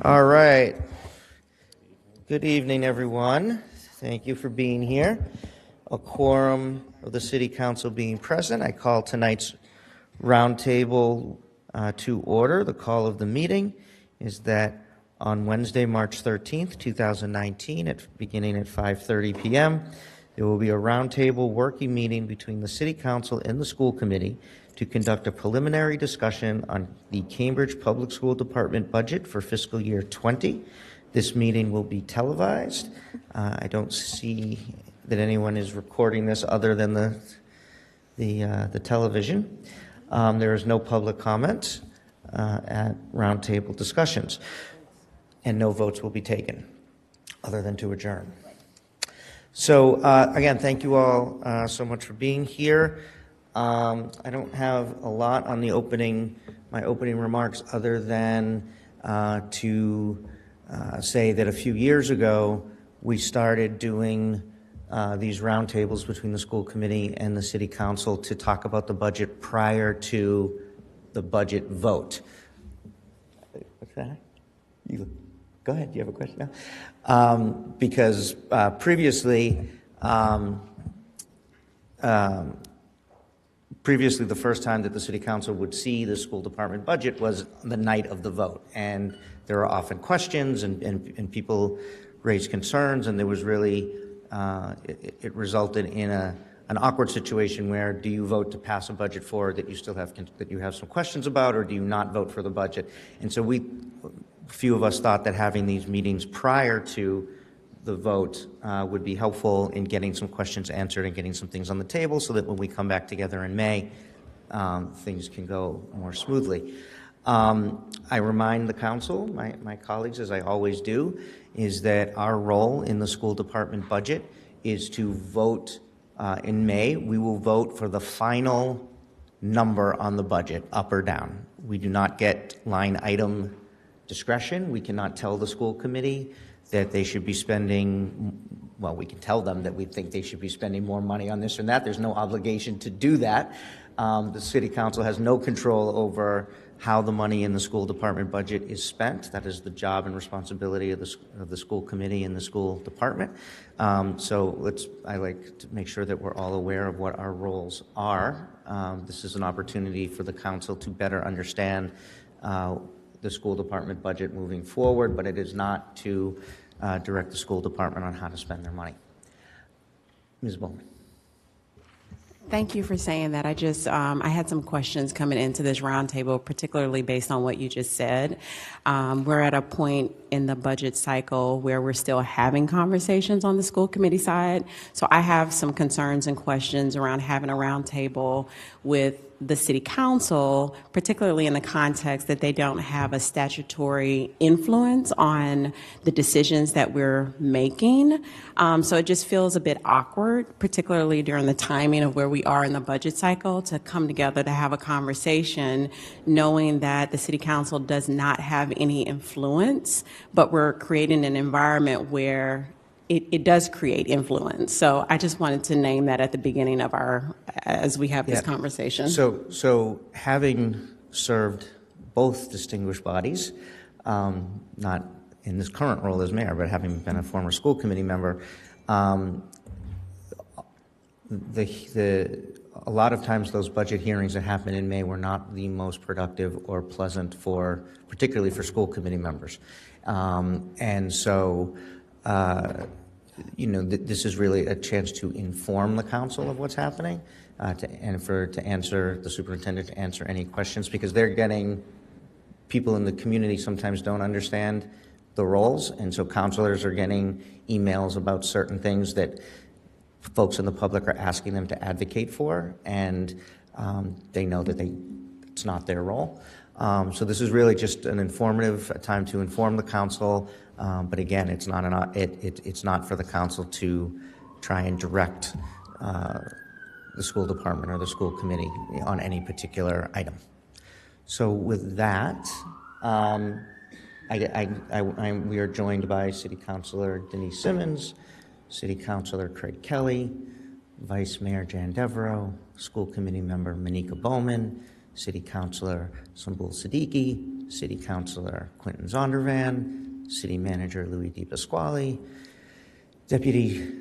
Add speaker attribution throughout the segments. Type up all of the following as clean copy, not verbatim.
Speaker 1: All right. Good evening, everyone. Thank you for being here. A quorum of the City Council being present, I call tonight's roundtable to order. The call of the meeting is that on Wednesday, March 13th, 2019, beginning at 5:30 p.m., there will be a roundtable working meeting between the City Council and the School Committee to conduct a preliminary discussion on the Cambridge Public School Department budget for fiscal year 20. This meeting will be televised. I don't see that anyone is recording this other than the television. There is no public comment at roundtable discussions, and no votes will be taken other than to adjourn. So again, thank you all so much for being here. I don't have a lot on my opening remarks other than to say that a few years ago we started doing these roundtables between the school committee and the city council to talk about the budget prior to the budget vote. What's that? Go ahead. Do you have a question now? Because previously, the first time that the City Council would see the school department budget was the night of the vote. And there are often questions and people raise concerns, and there was really, it resulted in an awkward situation where do you vote to pass a budget forward that you have some questions about, or do you not vote for the budget? And so a few of us thought that having these meetings prior to the vote would be helpful in getting some questions answered and getting some things on the table so that when we come back together in May, things can go more smoothly. I remind the council, my colleagues, as I always do, is that our role in the school department budget is to vote in May. We will vote for the final number on the budget, up or down. We do not get line item discretion. We cannot tell the school committee that they should be spending, well, we can tell them that we think they should be spending more money on this or that. There's no obligation to do that. The City Council has no control over how the money in the school department budget is spent. That is the job and responsibility of the school committee and the school department. So I like to make sure that we're all aware of what our roles are. This is an opportunity for the council to better understand the school department budget moving forward, but it is not to direct the school department on how to spend their money. Ms. Bowman.
Speaker 2: Thank you for saying that. I had some questions coming into this roundtable, particularly based on what you just said. We're at a point in the budget cycle where we're still having conversations on the school committee side. So I have some concerns and questions around having a roundtable with the city council, particularly in the context that they don't have a statutory influence on the decisions that we're making. So it just feels a bit awkward, particularly during the timing of where we are in the budget cycle, to come together to have a conversation knowing that the city council does not have any influence, but we're creating an environment where it does create influence. So I just wanted to name that at the beginning of as we have this conversation.
Speaker 1: So having served both distinguished bodies, not in this current role as mayor, but having been a former school committee member, a lot of times those budget hearings that happen in May were not the most productive or pleasant particularly for school committee members. And so, this is really a chance to inform the council of what's happening, to answer the superintendent, to answer any questions, because people in the community sometimes don't understand the roles, and so counselors are getting emails about certain things that folks in the public are asking them to advocate for, and they know that it's not their role. So this is really just a time to inform the council, but again, it's not for the council to try and direct the school department or the school committee on any particular item. So with that, we are joined by City Councilor Denise Simmons, City Councilor Craig Kelly, Vice Mayor Jan Devereaux, School Committee Member Monica Bowman, City Councilor Sumbul Siddiqui, City Councilor Quentin Zondervan, City Manager Louis DePasquale, Deputy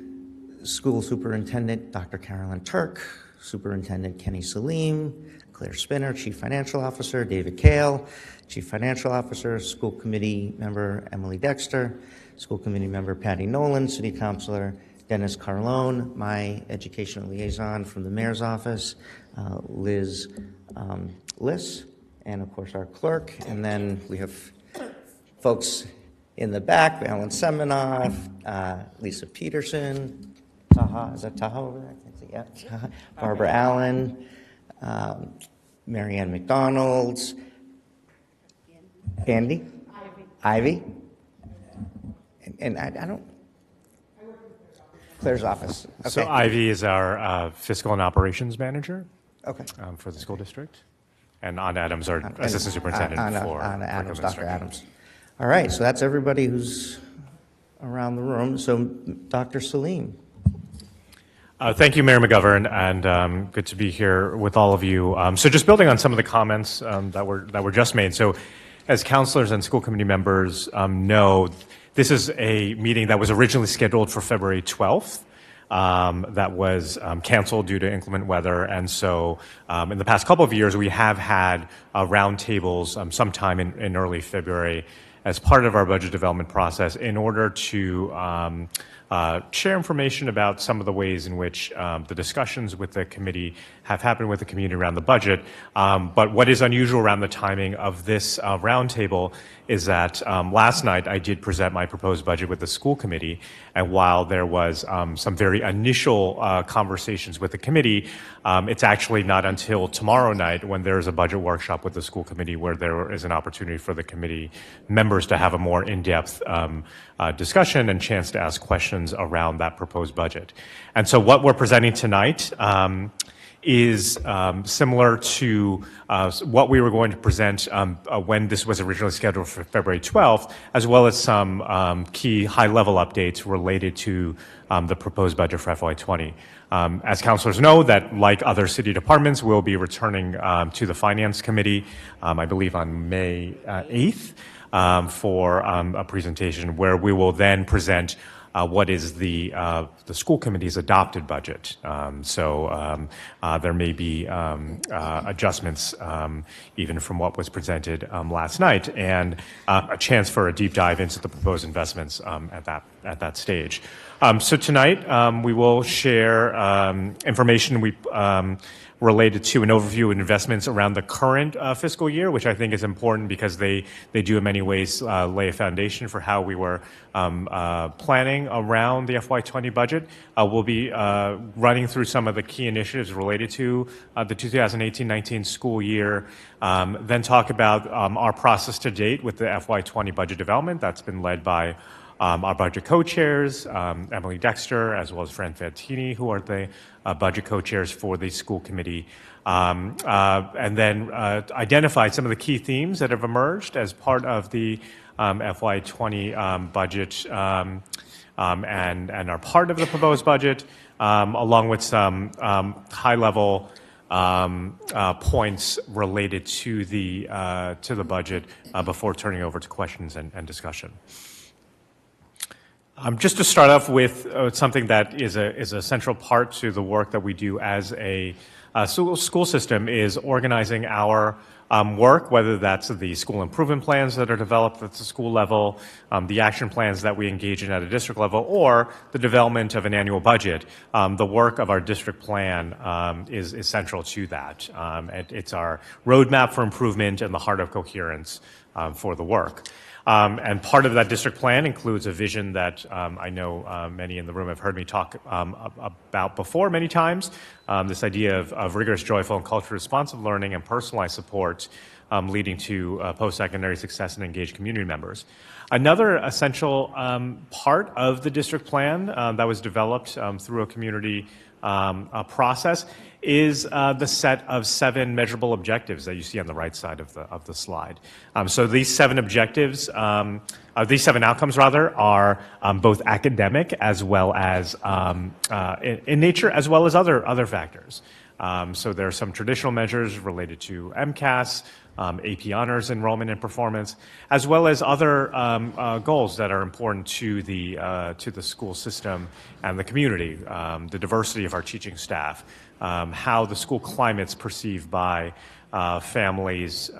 Speaker 1: School Superintendent Dr. Carolyn Turk, Superintendent Kenny Salim, Claire Spinner, Chief Financial Officer David Kale, Chief Financial Officer, School Committee Member Emily Dexter, School Committee Member Patty Nolan, City Councilor Dennis Carlone, my Educational Liaison from the Mayor's Office, Liz Liss, and of course our clerk. And then we have folks in the back, Alan Semenoff, Lisa Peterson, Taha, is that Taha over there? I can't see, yeah, Taha. Barbara Allen, Marianne McDonald, Andy? Ivy? And I don't, Claire's office. Okay.
Speaker 3: So Ivy is our fiscal and operations manager
Speaker 1: Okay.
Speaker 3: for the school district. And Anna Adams, our assistant superintendent for
Speaker 1: Anna Adams, Dr.
Speaker 3: administration.
Speaker 1: Adams. All right, so that's everybody who's around the room. So Dr. Salim.
Speaker 3: Thank you, Mayor McGovern, and good to be here with all of you. So just building on some of the comments that were just made. So as counselors and school committee members know, this is a meeting that was originally scheduled for February 12th. That was canceled due to inclement weather. And so in the past couple of years, we have had roundtables sometime in early February as part of our budget development process in order to share information about some of the ways in which the discussions with the committee have happened with the community around the budget. But what is unusual around the timing of this roundtable is that last night I did present my proposed budget with the school committee, and while there was some very initial conversations with the committee, it's actually not until tomorrow night when there's a budget workshop with the school committee where there is an opportunity for the committee members to have a more in-depth discussion and chance to ask questions around that proposed budget. And so what we're presenting tonight is similar to what we were going to present when this was originally scheduled for February 12th, as well as some key high-level updates related to the proposed budget for FY20. As councilors know, that like other city departments, we'll be returning to the Finance Committee, I believe on May 8th, for a presentation where we will then present what is the school committee's adopted budget. So there may be adjustments even from what was presented last night, and a chance for a deep dive into the proposed investments at that stage. So tonight we will share information related to an overview of investments around the current fiscal year, which I think is important because they do in many ways lay a foundation for how we were planning around the FY20 budget. We'll be running through some of the key initiatives related to the 2018-19 school year, then talk about our process to date with the FY20 budget development that's been led by our budget co-chairs, Emily Dexter, as well as Fran Fantini, who are the budget co-chairs for the school committee, and then identify some of the key themes that have emerged as part of the FY20 budget and are part of the proposed budget, along with some high-level points related to the budget before turning over to questions and discussion. Just to start off with something that is a central part to the work that we do as a school system is organizing our work, whether that's the school improvement plans that are developed at the school level, the action plans that we engage in at a district level, or the development of an annual budget. The work of our district plan is central to that. It's our roadmap for improvement and the heart of coherence for the work. And part of that district plan includes a vision that I know many in the room have heard me talk about before many times, this idea of rigorous, joyful, and culturally responsive learning and personalized support leading to post-secondary success and engaged community members. Another essential part of the district plan that was developed through a community process is the set of 7 measurable objectives that you see on the right side of the slide. So these 7 objectives, these 7 outcomes rather, are both academic as well as in nature, as well as other factors. So there are some traditional measures related to MCAS, AP Honors enrollment and performance, as well as other goals that are important to the school system and the community, the diversity of our teaching staff, how the school climate's perceived by families,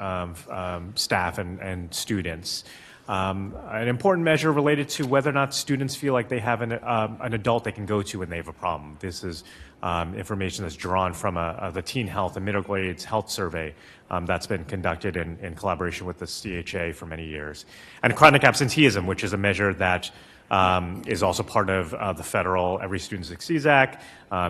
Speaker 3: staff, and students. An important measure related to whether or not students feel like they have an adult they can go to when they have a problem. This is information that's drawn from the Teen Health and Middle Grades Health Survey that's been conducted in collaboration with the CHA for many years. And chronic absenteeism, which is a measure that is also part of the federal Every Student Succeeds Act,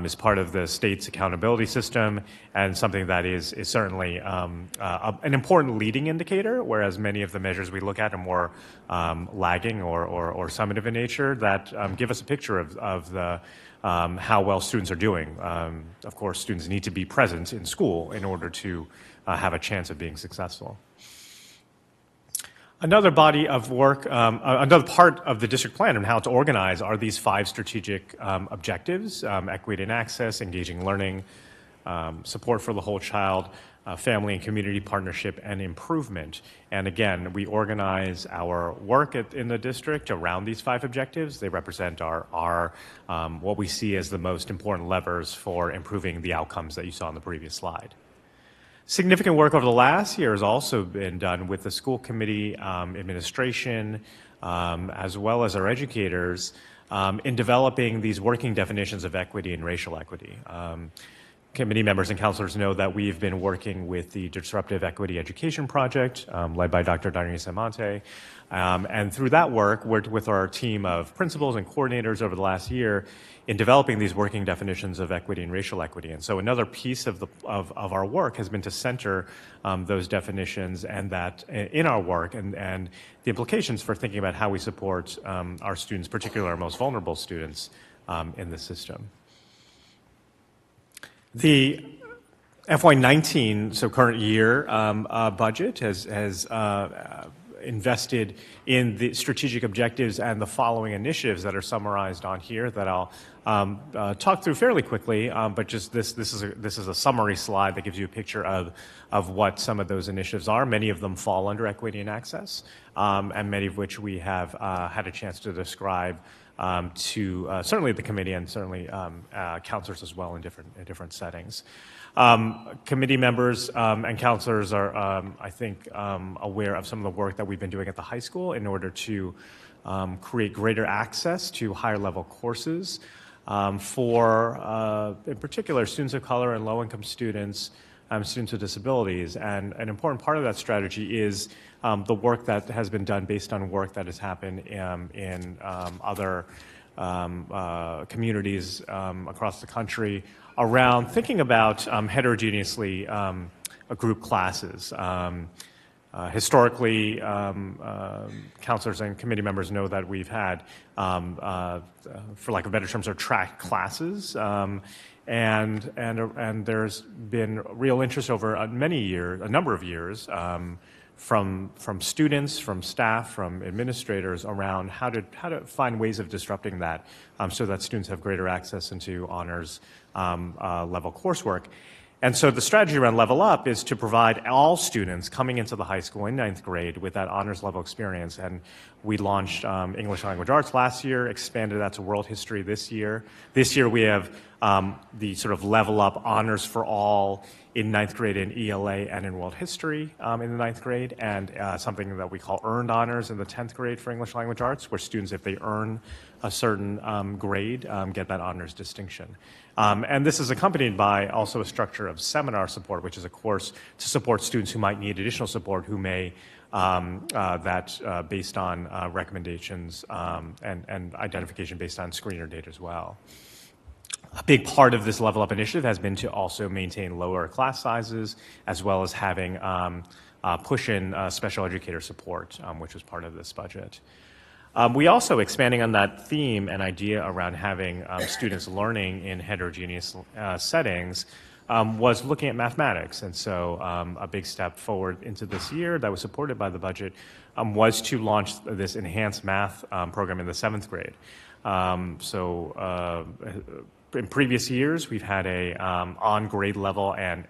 Speaker 3: is part of the state's accountability system, and something that is certainly an important leading indicator, whereas many of the measures we look at are more lagging or summative in nature that give us a picture of the how well students are doing. Of course, students need to be present in school in order to have a chance of being successful. Another body of work, another part of the district plan and how to organize are these 5 strategic objectives: equity and access, engaging learning, support for the whole child, family and community partnership, and improvement. And again, we organize our work in the district around these 5 objectives. They represent our what we see as the most important levers for improving the outcomes that you saw on the previous slide. Significant work over the last year has also been done with the school committee administration, as well as our educators, in developing these working definitions of equity and racial equity. Committee members and counselors know that we've been working with the Disruptive Equity Education Project, led by Dr. Darnese Monte. And through that work, worked with our team of principals and coordinators over the last year in developing these working definitions of equity and racial equity. And so another piece of our work has been to center those definitions and that in our work and the implications for thinking about how we support our students, particularly our most vulnerable students in the system. The FY19, so current year budget has invested in the strategic objectives and the following initiatives that are summarized on here that I'll talk through fairly quickly, but just this is a summary slide that gives you a picture of what some of those initiatives are. Many of them fall under equity and access, and many of which we have had a chance to describe to certainly the committee and certainly counselors as well in different settings. Committee members and counselors are, I think, aware of some of the work that we've been doing at the high school in order to create greater access to higher level courses for, in particular, students of color and low-income students, students with disabilities. And an important part of that strategy is the work that has been done based on work that has happened in other communities across the country around thinking about heterogeneously group classes. Historically, counselors and committee members know that we've had, for lack of better terms, are track classes, and there's been real interest over a number of years, from students, from staff, from administrators around how to find ways of disrupting that, so that students have greater access into honors level coursework. And so the strategy around Level Up is to provide all students coming into the high school in 9th grade with that honors level experience. And we launched English Language Arts last year, expanded that to World History this year. This year we have the sort of Level Up honors for all in 9th grade in ELA and in World History in the 9th grade, and something that we call Earned Honors in the 10th grade for English Language Arts, where students, if they earn a certain grade, get that honors distinction. And this is accompanied by also a structure of seminar support, which is a course to support students who might need additional support, who may, based on recommendations and identification based on screener data as well. A big part of this Level Up initiative has been to also maintain lower class sizes, as well as having push in special educator support, which was part of this budget. We also, expanding on that theme and idea around having students learning in heterogeneous settings, was looking at mathematics. And so a big step forward into this year that was supported by the budget was to launch this enhanced math program in the 7th grade. in previous years, we've had a on grade level and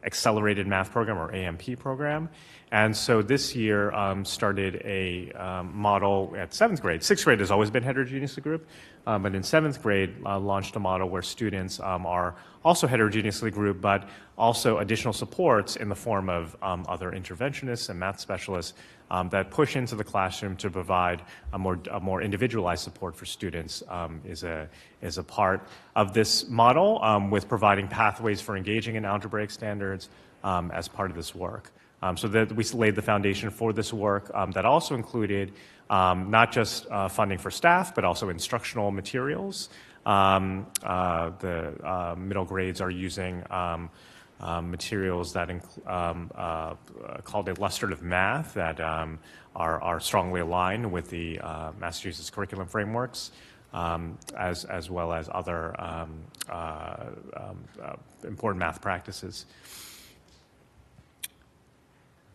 Speaker 3: accelerated math program, or AMP program. And so this year started a model at 7th grade. 6th grade has always been heterogeneously grouped, but in 7th grade launched a model where students are also heterogeneously grouped, but also additional supports in the form of other interventionists and math specialists that push into the classroom to provide a more individualized support for students is a part of this model, with providing pathways for engaging in algebraic standards as part of this work. So that we laid the foundation for this work that also included not just funding for staff, but also instructional materials. The middle grades are using materials that called illustrative math that are strongly aligned with the Massachusetts curriculum frameworks, as well as other important math practices.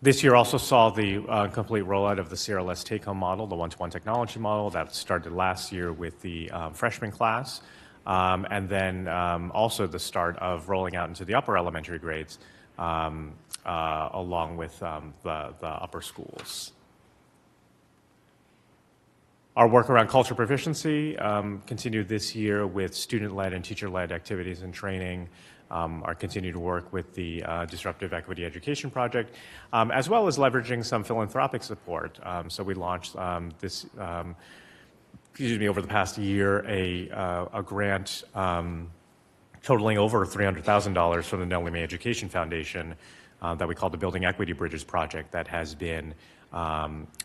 Speaker 3: This year also saw the complete rollout of the CRLS take-home model, the one-to-one technology model that started last year with the freshman class, and then also the start of rolling out into the upper elementary grades, along with the upper schools. Our work around culture proficiency continued this year with student-led and teacher-led activities and training. Our continued work with the Disruptive Equity Education Project, as well as leveraging some philanthropic support. So we launched over the past year, a grant totaling over $300,000 from the Nellie Mae Education Foundation that we call the Building Equity Bridges Project, that has been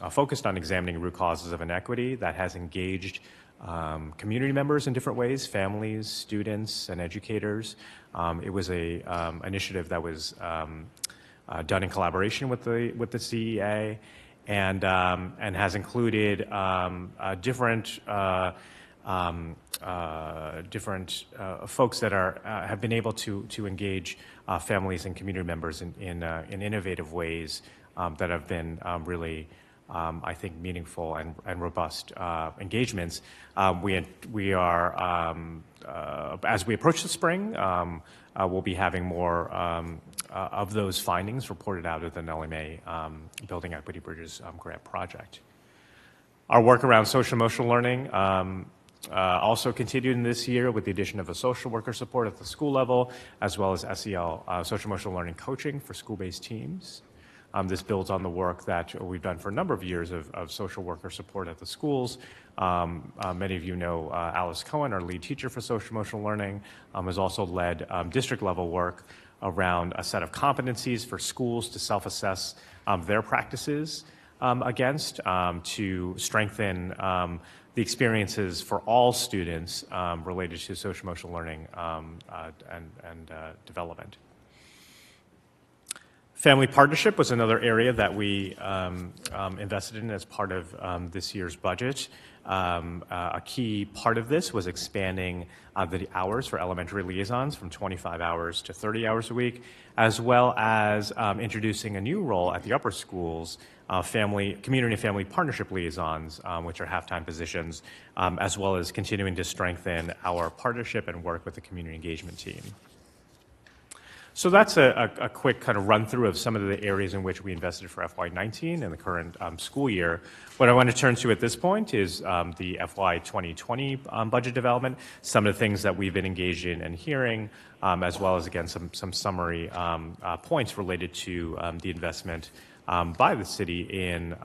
Speaker 3: focused on examining root causes of inequity, that has engaged community members in different ways, families, students, and educators. It was a initiative that was done in collaboration with the CEA, and has included different folks that have been able to engage families and community members in innovative ways that have been really, I think, meaningful and robust engagements. We are, as we approach the spring, we'll be having more of those findings reported out of the Nellie Mae Building Equity Bridges grant project. Our work around social-emotional learning also continued in this year with the addition of a social worker support at the school level, as well as SEL, social-emotional learning coaching for school-based teams. This builds on the work that we've done for a number of years of social worker support at the schools. Many of you know Alice Cohen, our lead teacher for social-emotional learning, has also led district-level work around a set of competencies for schools to self-assess their practices against, to strengthen the experiences for all students related to social-emotional learning and development. Family partnership was another area that we invested in as part of this year's budget. A key part of this was expanding the hours for elementary liaisons from 25 hours to 30 hours a week, as well as introducing a new role at the upper schools, community and family partnership liaisons, which are half-time positions, as well as continuing to strengthen our partnership and work with the community engagement team. So that's a quick kind of run through of some of the areas in which we invested for FY19 and the current school year. What I want to turn to at this point is the FY 2020 budget development, some of the things that we've been engaged in and hearing, as well as, again, some summary points related to the investment by the city in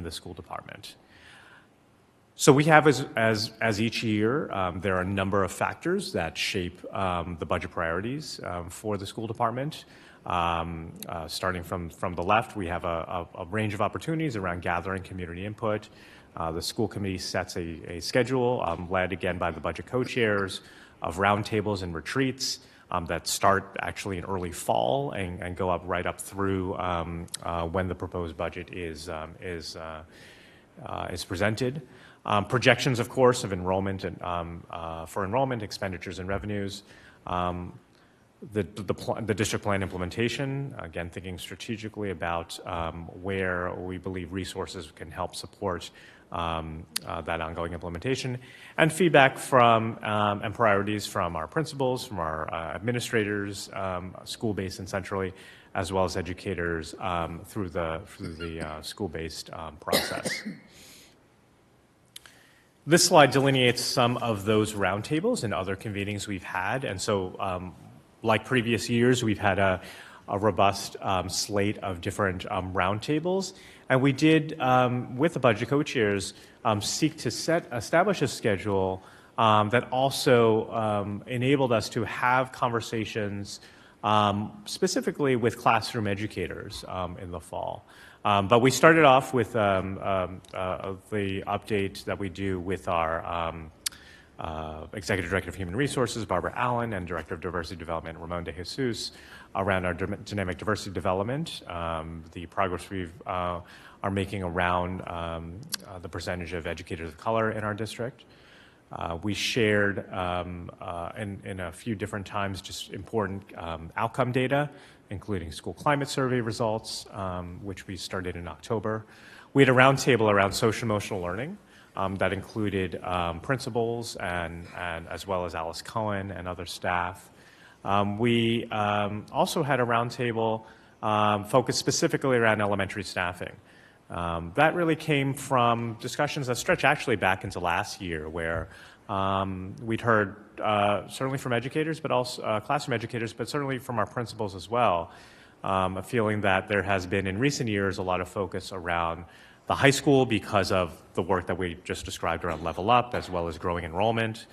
Speaker 3: the school department. So we have, as each year, there are a number of factors that shape the budget priorities for the school department. Starting from the left, we have a range of opportunities around gathering community input. The school committee sets a schedule led again by the budget co-chairs of roundtables and retreats that start actually in early fall and go up right up through when the proposed budget is presented. Projections, of course, of enrollment and for enrollment, expenditures, and revenues. the district plan implementation, again, thinking strategically about where we believe resources can help support that ongoing implementation, and feedback from and priorities from our principals, from our administrators, school-based and centrally, as well as educators through the school-based process. This slide delineates some of those roundtables and other convenings we've had, and so like previous years, we've had a robust slate of different roundtables, and we did, with the budget co-chairs, seek to establish a schedule that also enabled us to have conversations specifically with classroom educators in the fall. But we started off with the update that we do with our Executive Director of Human Resources, Barbara Allen, and Director of Diversity Development, Ramon de Jesus, around our dynamic diversity development, the progress we are making around the percentage of educators of color in our district. We shared in a few different times just important outcome data, including school climate survey results, which we started in October. We had a roundtable around social emotional learning that included principals and as well as Alice Cohen and other staff. We also had a roundtable focused specifically around elementary staffing. That really came from discussions that stretch actually back into last year, where we'd heard certainly from educators, but also classroom educators, but certainly from our principals as well, a feeling that there has been in recent years a lot of focus around the high school because of the work that we just described around Level Up, as well as growing enrollment,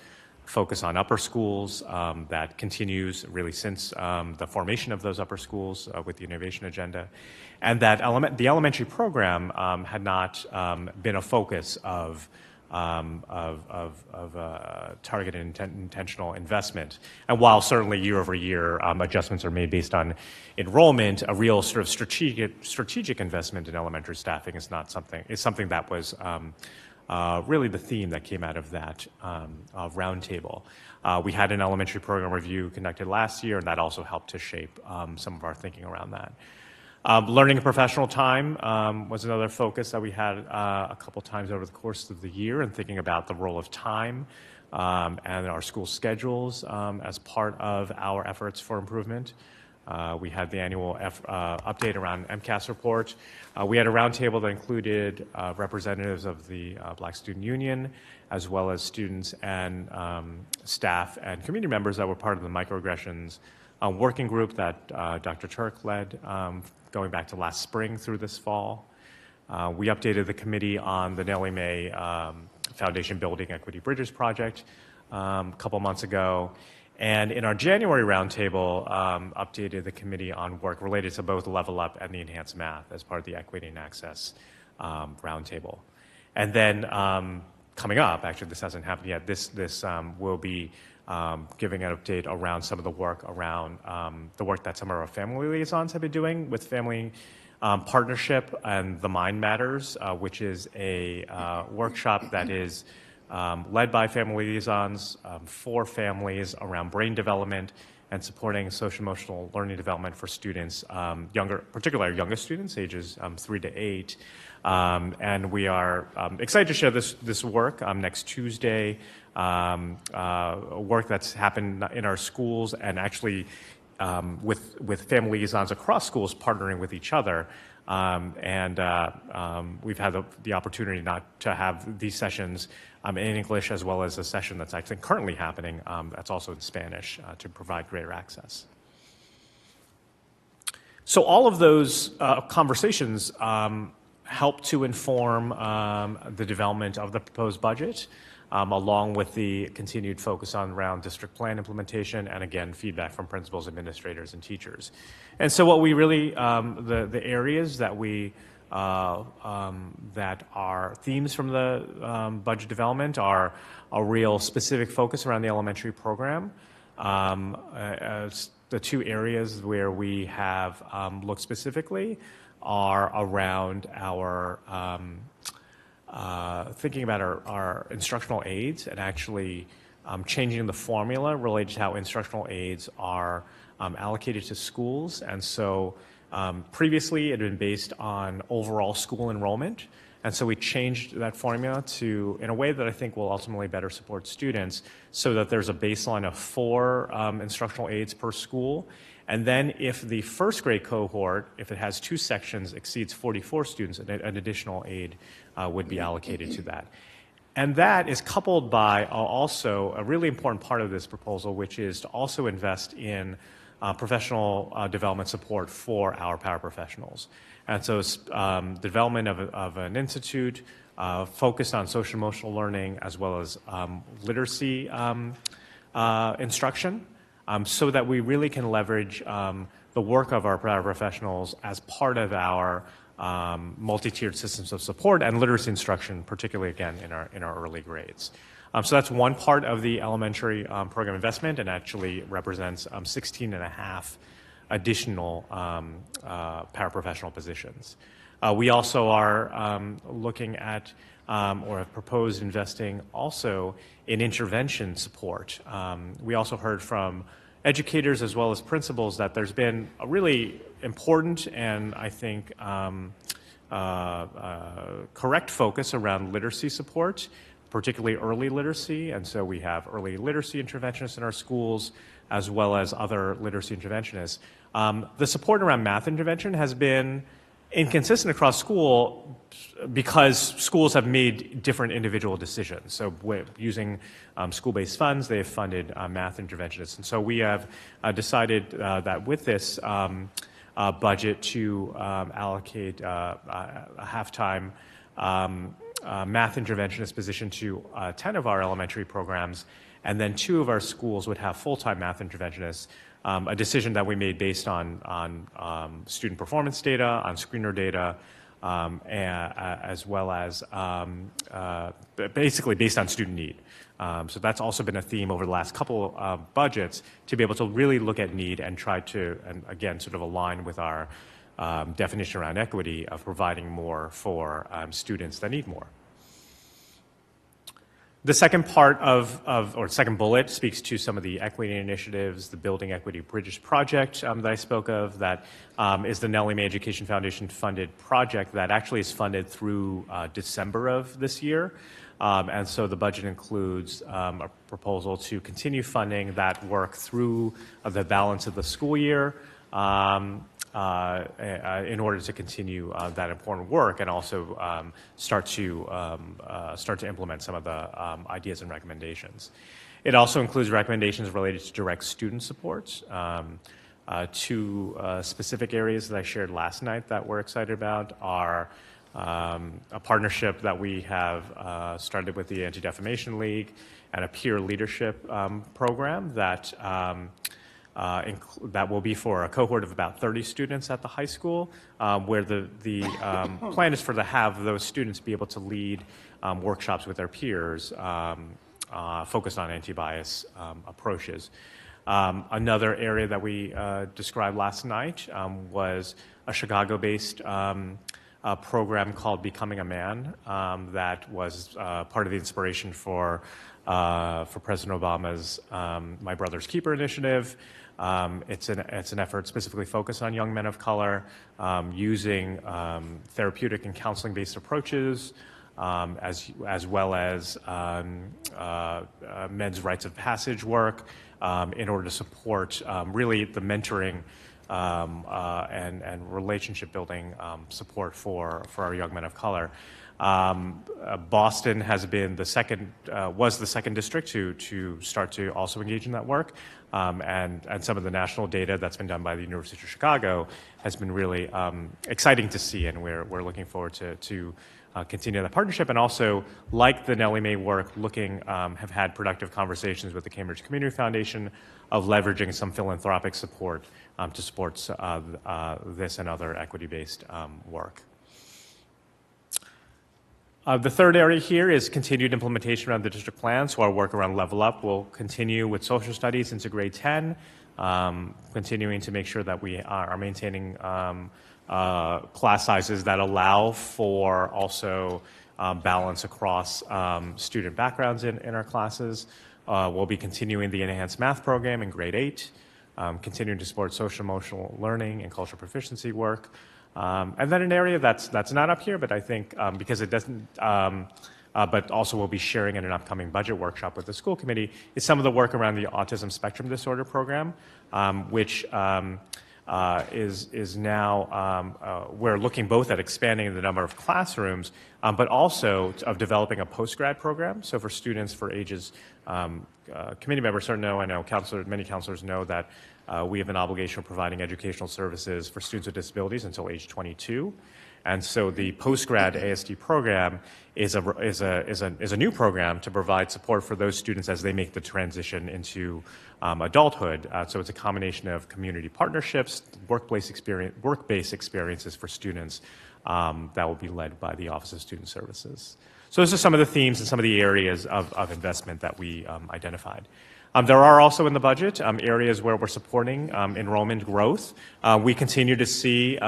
Speaker 3: focus on upper schools that continues really since the formation of those upper schools with the innovation agenda, and that the elementary program had not been a focus of targeted intentional investment. And while certainly year over year adjustments are made based on enrollment, a real sort of strategic investment in elementary staffing is something that was really the theme that came out of that roundtable. We had an elementary program review conducted last year, and that also helped to shape some of our thinking around that. Learning and professional time was another focus that we had a couple times over the course of the year, and thinking about the role of time and our school schedules as part of our efforts for improvement. We had the annual update around MCAS report. We had a roundtable that included representatives of the Black Student Union, as well as students and staff and community members that were part of the microaggressions working group that Dr. Turk led going back to last spring through this fall. We updated the committee on the Nellie Mae Foundation Building Equity Bridges project a couple months ago. And in our January roundtable, updated the committee on work related to both Level Up and the Enhanced Math as part of the Equity and Access roundtable. And then coming up, actually this hasn't happened yet, this will be giving an update around some of the work around the work that some of our family liaisons have been doing with family partnership and the Mind Matters, which is a workshop that is led by family liaisons for families around brain development and supporting social emotional learning development for students, particularly youngest students, ages 3 to 8. And we are excited to share this work next Tuesday, work that's happened in our schools and actually with family liaisons across schools partnering with each other. We've had the opportunity not to have these sessions in English, as well as a session that's actually currently happening that's also in Spanish to provide greater access. So all of those conversations help to inform the development of the proposed budget, along with the continued focus on around district plan implementation, and again, feedback from principals, administrators, and teachers. And so what we really, the areas that we, that are themes from the budget development are a real specific focus around the elementary program. As the two areas where we have looked specifically are around our thinking about our instructional aids and actually changing the formula related to how instructional aids are allocated to schools. And so previously it had been based on overall school enrollment. And so we changed that formula in a way that I think will ultimately better support students, so that there's a baseline of 4 instructional aides per school. And then if the first grade cohort, if it has 2 sections, exceeds 44 students, an additional aide would be allocated to that. And that is coupled by also a really important part of this proposal, which is to also invest in professional development support for our paraprofessionals. And so the development of an institute focused on social emotional learning as well as literacy instruction, so that we really can leverage the work of our paraprofessionals as part of our multi-tiered systems of support and literacy instruction, particularly again in our early grades. So that's one part of the elementary program investment, and actually represents 16 and a half additional paraprofessional positions. We also are looking at or have proposed investing also in intervention support. We also heard from educators as well as principals that there's been a really important and I think correct focus around literacy support, particularly early literacy. And so we have early literacy interventionists in our schools as well as other literacy interventionists. The support around math intervention has been inconsistent across school because schools have made different individual decisions. So using school-based funds, they have funded math interventionists. And so we have decided that with this budget to allocate a half-time math interventionist position to 10 of our elementary programs, and then 2 of our schools would have full-time math interventionists. A decision that we made based on student performance data, on screener data, as well as basically based on student need. So that's also been a theme over the last couple of budgets, to be able to really look at need and try to, and again, sort of align with our definition around equity of providing more for students that need more. The second part or second bullet speaks to some of the equity initiatives, the Building Equity Bridges project that I spoke of, that is the Nellie Mae Education Foundation funded project that actually is funded through December of this year. And so the budget includes a proposal to continue funding that work through the balance of the school year, in order to continue that important work, and also start to implement some of the ideas and recommendations. It also includes recommendations related to direct student support. 2 specific areas that I shared last night that we're excited about are a partnership that we have started with the Anti-Defamation League and a peer leadership program that that will be for a cohort of about 30 students at the high school, where the plan is to have those students be able to lead workshops with their peers focused on anti-bias approaches. Another area that we described last night was a Chicago-based program called Becoming a Man that was part of the inspiration for President Obama's My Brother's Keeper initiative. It's an effort specifically focused on young men of color, using therapeutic and counseling-based approaches, as well as men's rites of passage work, in order to support really the mentoring and relationship building support for our young men of color. Boston has been was the second district to start to also engage in that work, and some of the national data that's been done by the University of Chicago has been really exciting to see, and we're looking forward to continue that partnership, and also, like the Nellie Mae work, have had productive conversations with the Cambridge Community Foundation of leveraging some philanthropic support to support this and other equity-based work. The third area here is continued implementation around the district plan. So our work around Level Up will continue with social studies into grade 10, continuing to make sure that we are maintaining class sizes that allow for also balance across student backgrounds in our classes. We'll be continuing the enhanced math program in grade 8. continuing to support social emotional learning and cultural proficiency work. And then an area that's not up here, but I think because it doesn't, but also we'll be sharing in an upcoming budget workshop with the school committee, is some of the work around the autism spectrum disorder program, which is now, we're looking both at expanding the number of classrooms, but also of developing a post-grad program. So for students for ages, committee members know, I know many counselors know that we have an obligation of providing educational services for students with disabilities until age 22. And so the post-grad ASD program is a new program to provide support for those students as they make the transition into adulthood. So it's a combination of community partnerships, work-based experiences for students that will be led by the Office of Student Services. So those are some of the themes and some of the areas of investment that we identified. There are also in the budget areas where we're supporting enrollment growth. We continue to see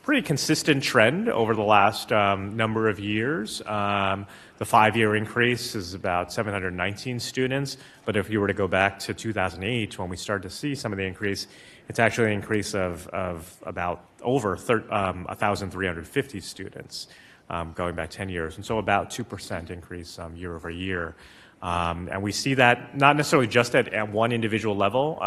Speaker 3: pretty consistent trend over the last number of years. The 5-year increase is about 719 students, but if you were to go back to 2008 when we started to see some of the increase, it's actually an increase of about over 1,350 students going back 10 years, and so about 2% increase year over year. And we see that not necessarily just at one individual level.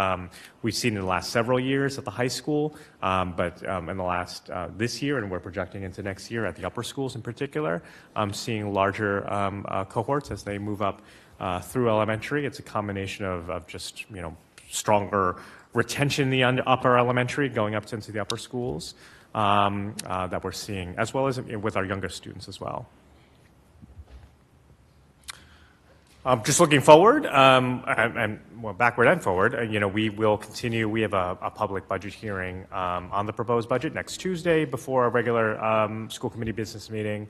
Speaker 3: We've seen in the last several years at the high school, but in the last this year, and we're projecting into next year at the upper schools in particular, seeing larger cohorts as they move up through elementary. It's a combination of just stronger retention in the upper elementary going up into the upper schools that we're seeing, as well as with our youngest students as well. Just looking forward, and well, backward and forward, we will continue. We have a public budget hearing on the proposed budget next Tuesday before a regular school committee business meeting.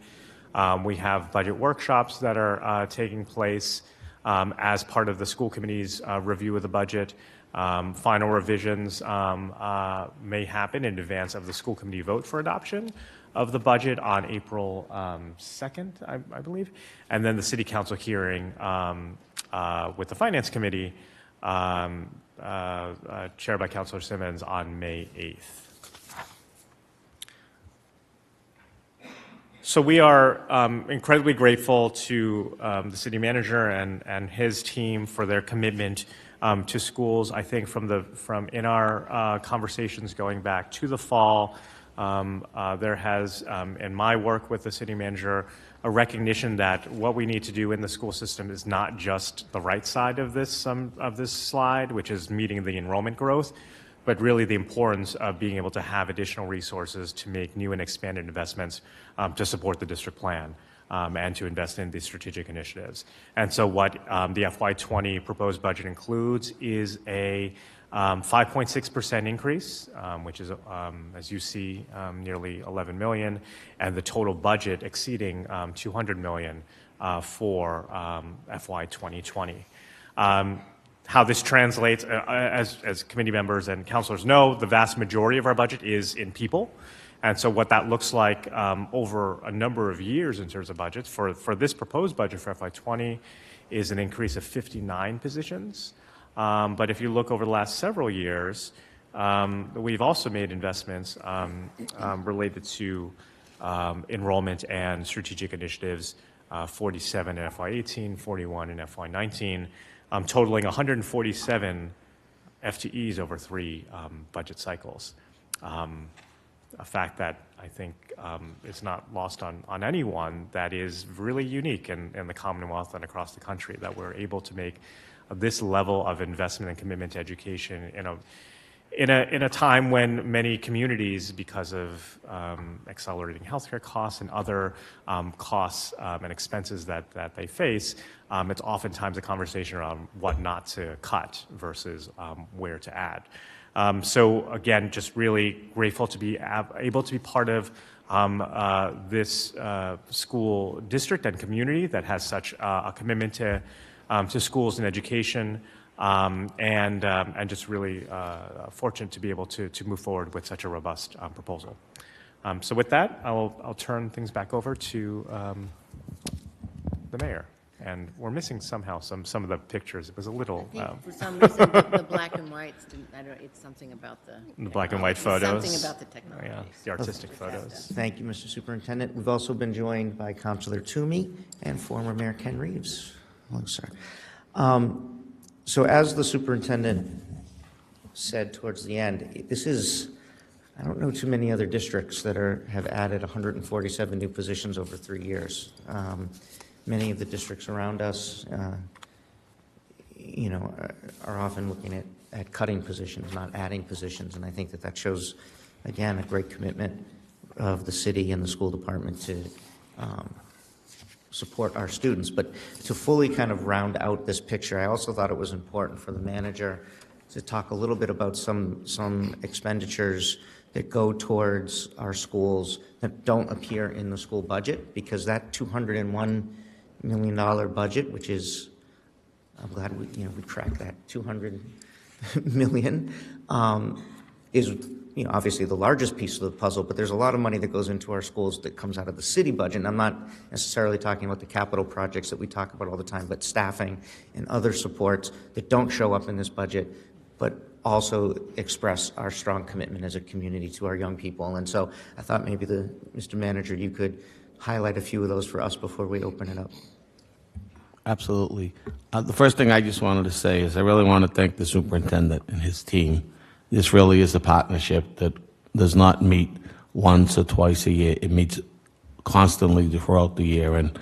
Speaker 3: We have budget workshops that are taking place as part of the school committee's review of the budget. Final revisions may happen in advance of the school committee vote for adoption of the budget on April 2nd, I believe, and then the City Council hearing with the Finance Committee, chaired by Councilor Simmons, on May 8th. So we are incredibly grateful to the City Manager and his team for their commitment to schools. I think in our conversations going back to the fall, there has, in my work with the City Manager, a recognition that what we need to do in the school system is not just the right side of this slide, which is meeting the enrollment growth, but really the importance of being able to have additional resources to make new and expanded investments to support the district plan and to invest in these strategic initiatives. And so what the FY20 proposed budget includes is a 5.6% increase, which is, as you see, nearly 11 million, and the total budget exceeding 200 million for FY 2020. How this translates, as committee members and councilors know, the vast majority of our budget is in people. And so what that looks like over a number of years in terms of budgets for this proposed budget for FY20 is an increase of 59 positions. But if you look over the last several years, we've also made investments related to enrollment and strategic initiatives, 47 in FY18, 41 in FY19, totaling 147 FTEs over 3 budget cycles. A fact that I think is not lost on anyone, that is really unique in the Commonwealth and across the country, that we're able to make this level of investment and commitment to education in a time when many communities, because of accelerating healthcare costs and other costs and expenses that they face, it's oftentimes a conversation around what not to cut versus where to add. So again, just really grateful to be able to be part of this school district and community that has such a commitment to schools and education, and just really fortunate to be able to move forward with such a robust proposal. So with that, I'll turn things back over to the mayor. And we're missing somehow some of the pictures. It was a little,
Speaker 4: I think for some reason, the black and whites didn't, I don't, it's something about
Speaker 3: the black and white
Speaker 4: technology,
Speaker 3: photos.
Speaker 4: Something about the technology.
Speaker 3: Yeah, the artistic photos.
Speaker 1: Thank you, Mr. Superintendent. We've also been joined by Councilor Toomey and former Mayor Ken Reeves. Hello, sir. So as the superintendent said towards the end, this is, I don't know too many other districts that have added 147 new positions over 3 years. Many of the districts around us, are often looking at cutting positions, not adding positions, and I think that shows, again, a great commitment of the city and the school department to support our students. But to fully kind of round out this picture, I also thought it was important for the manager to talk a little bit about some expenditures that go towards our schools that don't appear in the school budget, because that $201 million budget, which is, I'm glad we cracked that, 200 million, is obviously the largest piece of the puzzle, but there's a lot of money that goes into our schools that comes out of the city budget. And I'm not necessarily talking about the capital projects that we talk about all the time, but staffing and other supports that don't show up in this budget, but also express our strong commitment as a community to our young people. And so I thought maybe Mr. Manager, you could highlight a few of those for us before we open it up.
Speaker 5: Absolutely. The first thing I just wanted to say is I really want to thank the superintendent and his team. This really is a partnership that does not meet once or twice a year. It meets constantly throughout the year, and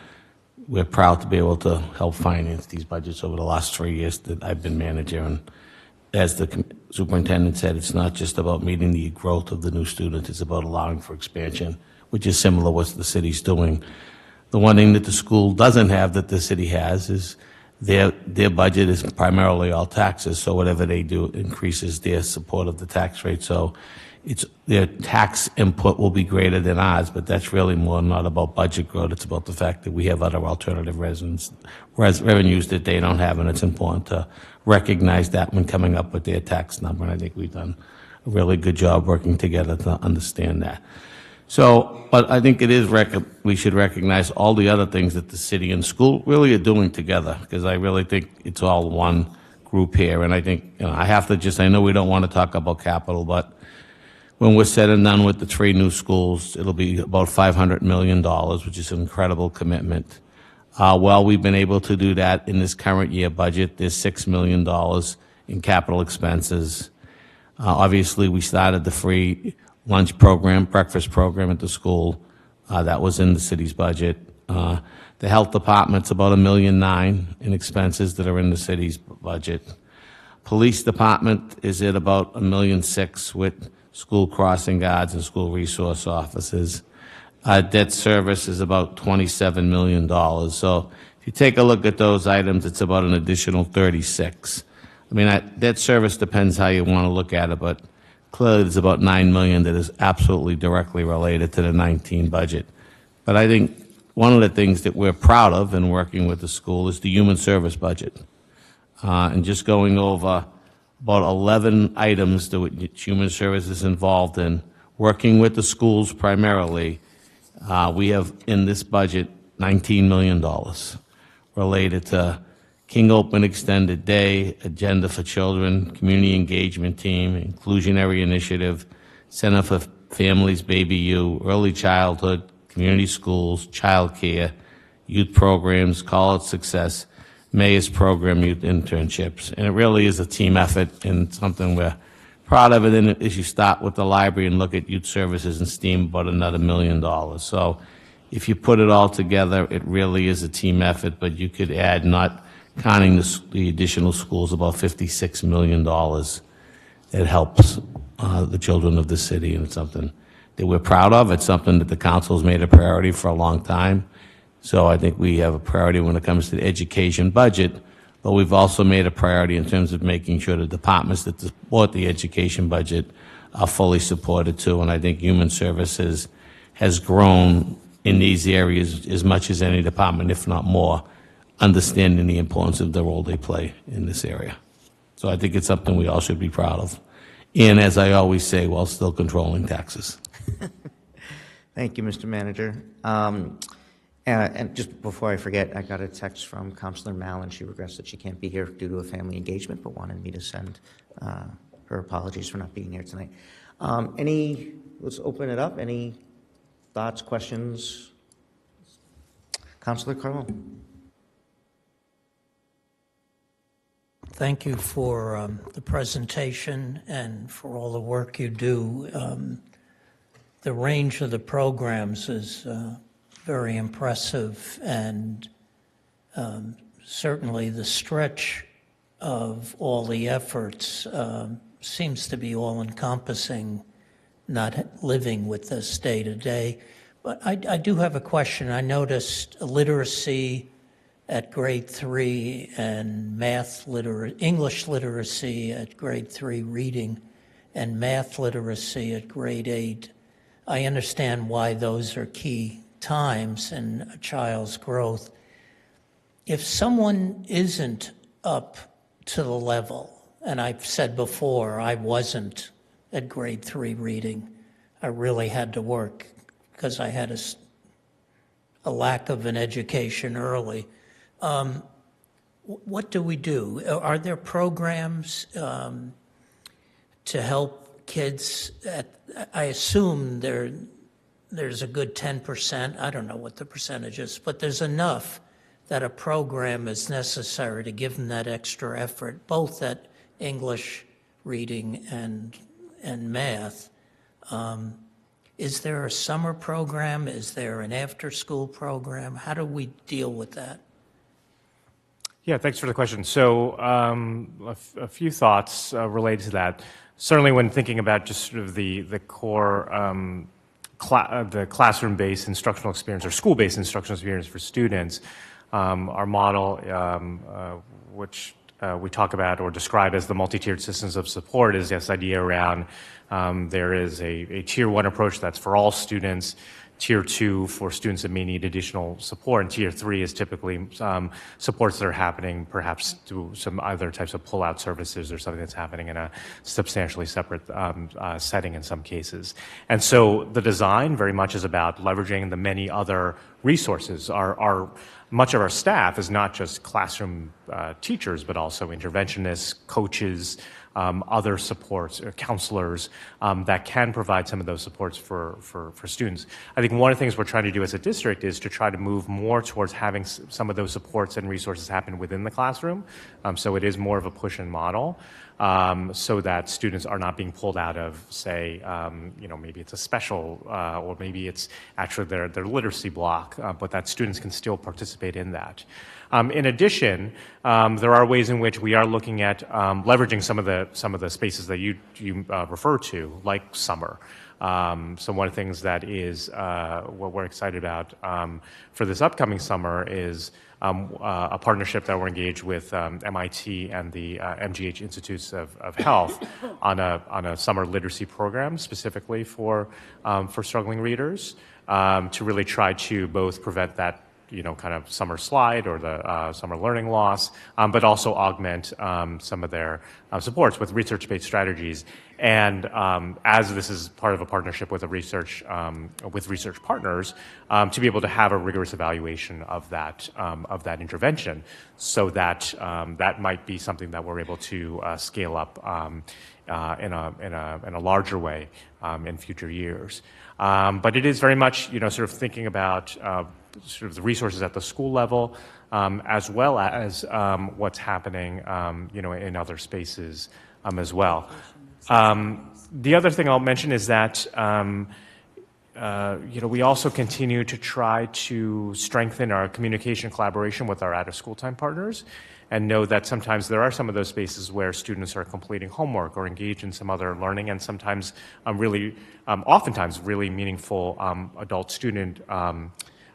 Speaker 5: we're proud to be able to help finance these budgets over the last 3 years that I've been manager. And as the superintendent said, it's not just about meeting the growth of the new students, it's about allowing for expansion, which is similar to what the city's doing. The one thing that the school doesn't have that the city has is their budget is primarily all taxes, so whatever they do increases their support of the tax rate. So their tax input will be greater than ours, but that's really more not about budget growth. It's about the fact that we have other alternative revenues that they don't have, and it's important to recognize that when coming up with their tax number. And I think we've done a really good job working together to understand that. So, but I think we should recognize all the other things that the city and school really are doing together, because I really think it's all one group here. And I think, I know we don't want to talk about capital, but when we're said and done with the 3 new schools, it'll be about $500 million, which is an incredible commitment. Well, we've been able to do that in this current year budget. There's $6 million in capital expenses. Obviously, we started the free lunch program, breakfast program at the school. That was in the city's budget. The health department's about $1.9 million in expenses that are in the city's budget. Police department is at about $1.6 million with school crossing guards and school resource officers. Debt service is about $27 million. So if you take a look at those items, it's about an additional 36. I mean, debt service depends how you want to look at it, but clearly there's about $9 million that is absolutely directly related to the 19 budget. But I think one of the things that we're proud of in working with the school is the human service budget. And just going over about 11 items that which human service is involved in, working with the schools primarily, we have in this budget $19 million related to King Open Extended Day, Agenda for Children, Community Engagement Team, Inclusionary Initiative, Center for Families, Baby U, Early Childhood, Community Schools, Child Care, Youth Programs, College Success, Mayor's Program, Youth Internships. And it really is a team effort and something we're proud of. And then as you start with the library and look at youth services and STEAM, about another $1 million. So if you put it all together, it really is a team effort, but you could add, not counting the additional schools, about $56 million that helps the children of the city, and it's something that we're proud of. It's something that the council's made a priority for a long time. So I think we have a priority when it comes to the education budget, but we've also made a priority in terms of making sure the departments that support the education budget are fully supported too. And I think human services has grown in these areas as much as any department, if not more, understanding the importance of the role they play in this area. So I think it's something we all should be proud of. And as I always say, while still controlling taxes.
Speaker 1: Thank you, Mr. Manager. And just before I forget, I got a text from Counselor Mallon. She regrets that she can't be here due to a family engagement, but wanted me to send her apologies for not being here tonight. Let's open it up. Any thoughts, questions? Counselor Carlone.
Speaker 6: Thank you for the presentation and for all the work you do. The range of the programs is very impressive, and certainly the stretch of all the efforts seems to be all-encompassing, not living with this day to day. But I do have a question. I noticed literacy at grade 3 and English literacy at grade 3 reading and math literacy at grade 8. I understand why those are key times in a child's growth. If someone isn't up to the level, and I've said before, I wasn't at grade 3 reading. I really had to work because I had a lack of an education early. What do we do? Are there programs to help kids? I assume there's a good 10%. I don't know what the percentage is, but there's enough that a program is necessary to give them that extra effort, both at English reading and math. Is there a summer program? Is there an after-school program? How do we deal with that?
Speaker 3: Yeah, thanks for the question. So a few thoughts related to that. Certainly when thinking about just sort of the core the classroom-based instructional experience or school-based instructional experience for students, our model, which we talk about or describe as the multi-tiered systems of support, is this idea around there is a tier 1 approach that's for all students, tier 2 for students that may need additional support, and tier 3 is typically supports that are happening perhaps through some other types of pull-out services or something that's happening in a substantially separate setting in some cases. And so the design very much is about leveraging the many other resources. Much of our staff is not just classroom teachers, but also interventionists, coaches, other supports, or counselors that can provide some of those supports for students. I think one of the things we're trying to do as a district is to try to move more towards having some of those supports and resources happen within the classroom. So it is more of a push-in model. So that students are not being pulled out of, say, maybe it's a special, or maybe it's actually their literacy block, but that students can still participate in that. In addition, there are ways in which we are looking at leveraging some of the spaces that you refer to, like summer. So one of the things that is what we're excited about for this upcoming summer is a partnership that we're engaged with MIT and the MGH Institutes of Health on a summer literacy program specifically for struggling readers to really try to both prevent that kind of summer slide or the summer learning loss, but also augment some of their supports with research-based strategies. And as this is part of a partnership with research partners, to be able to have a rigorous evaluation of that intervention, so that that might be something that we're able to scale up in a larger way in future years. But it is very much sort of thinking about sort of the resources at the school level, as well as what's happening, in other spaces as well. The other thing I'll mention is that, we also continue to try to strengthen our communication collaboration with our out-of-school time partners, and know that sometimes there are some of those spaces where students are completing homework or engaged in some other learning, and sometimes oftentimes really meaningful adult-student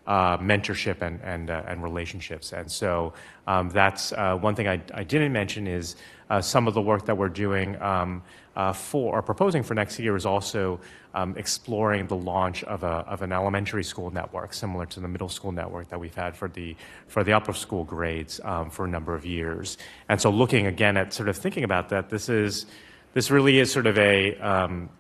Speaker 3: mentorship and relationships. And so that's one thing I didn't mention is some of the work that we're doing or proposing for next year is also exploring the launch of an elementary school network similar to the middle school network that we've had for the upper school grades for a number of years. And so looking again at sort of thinking about that, this really is sort of a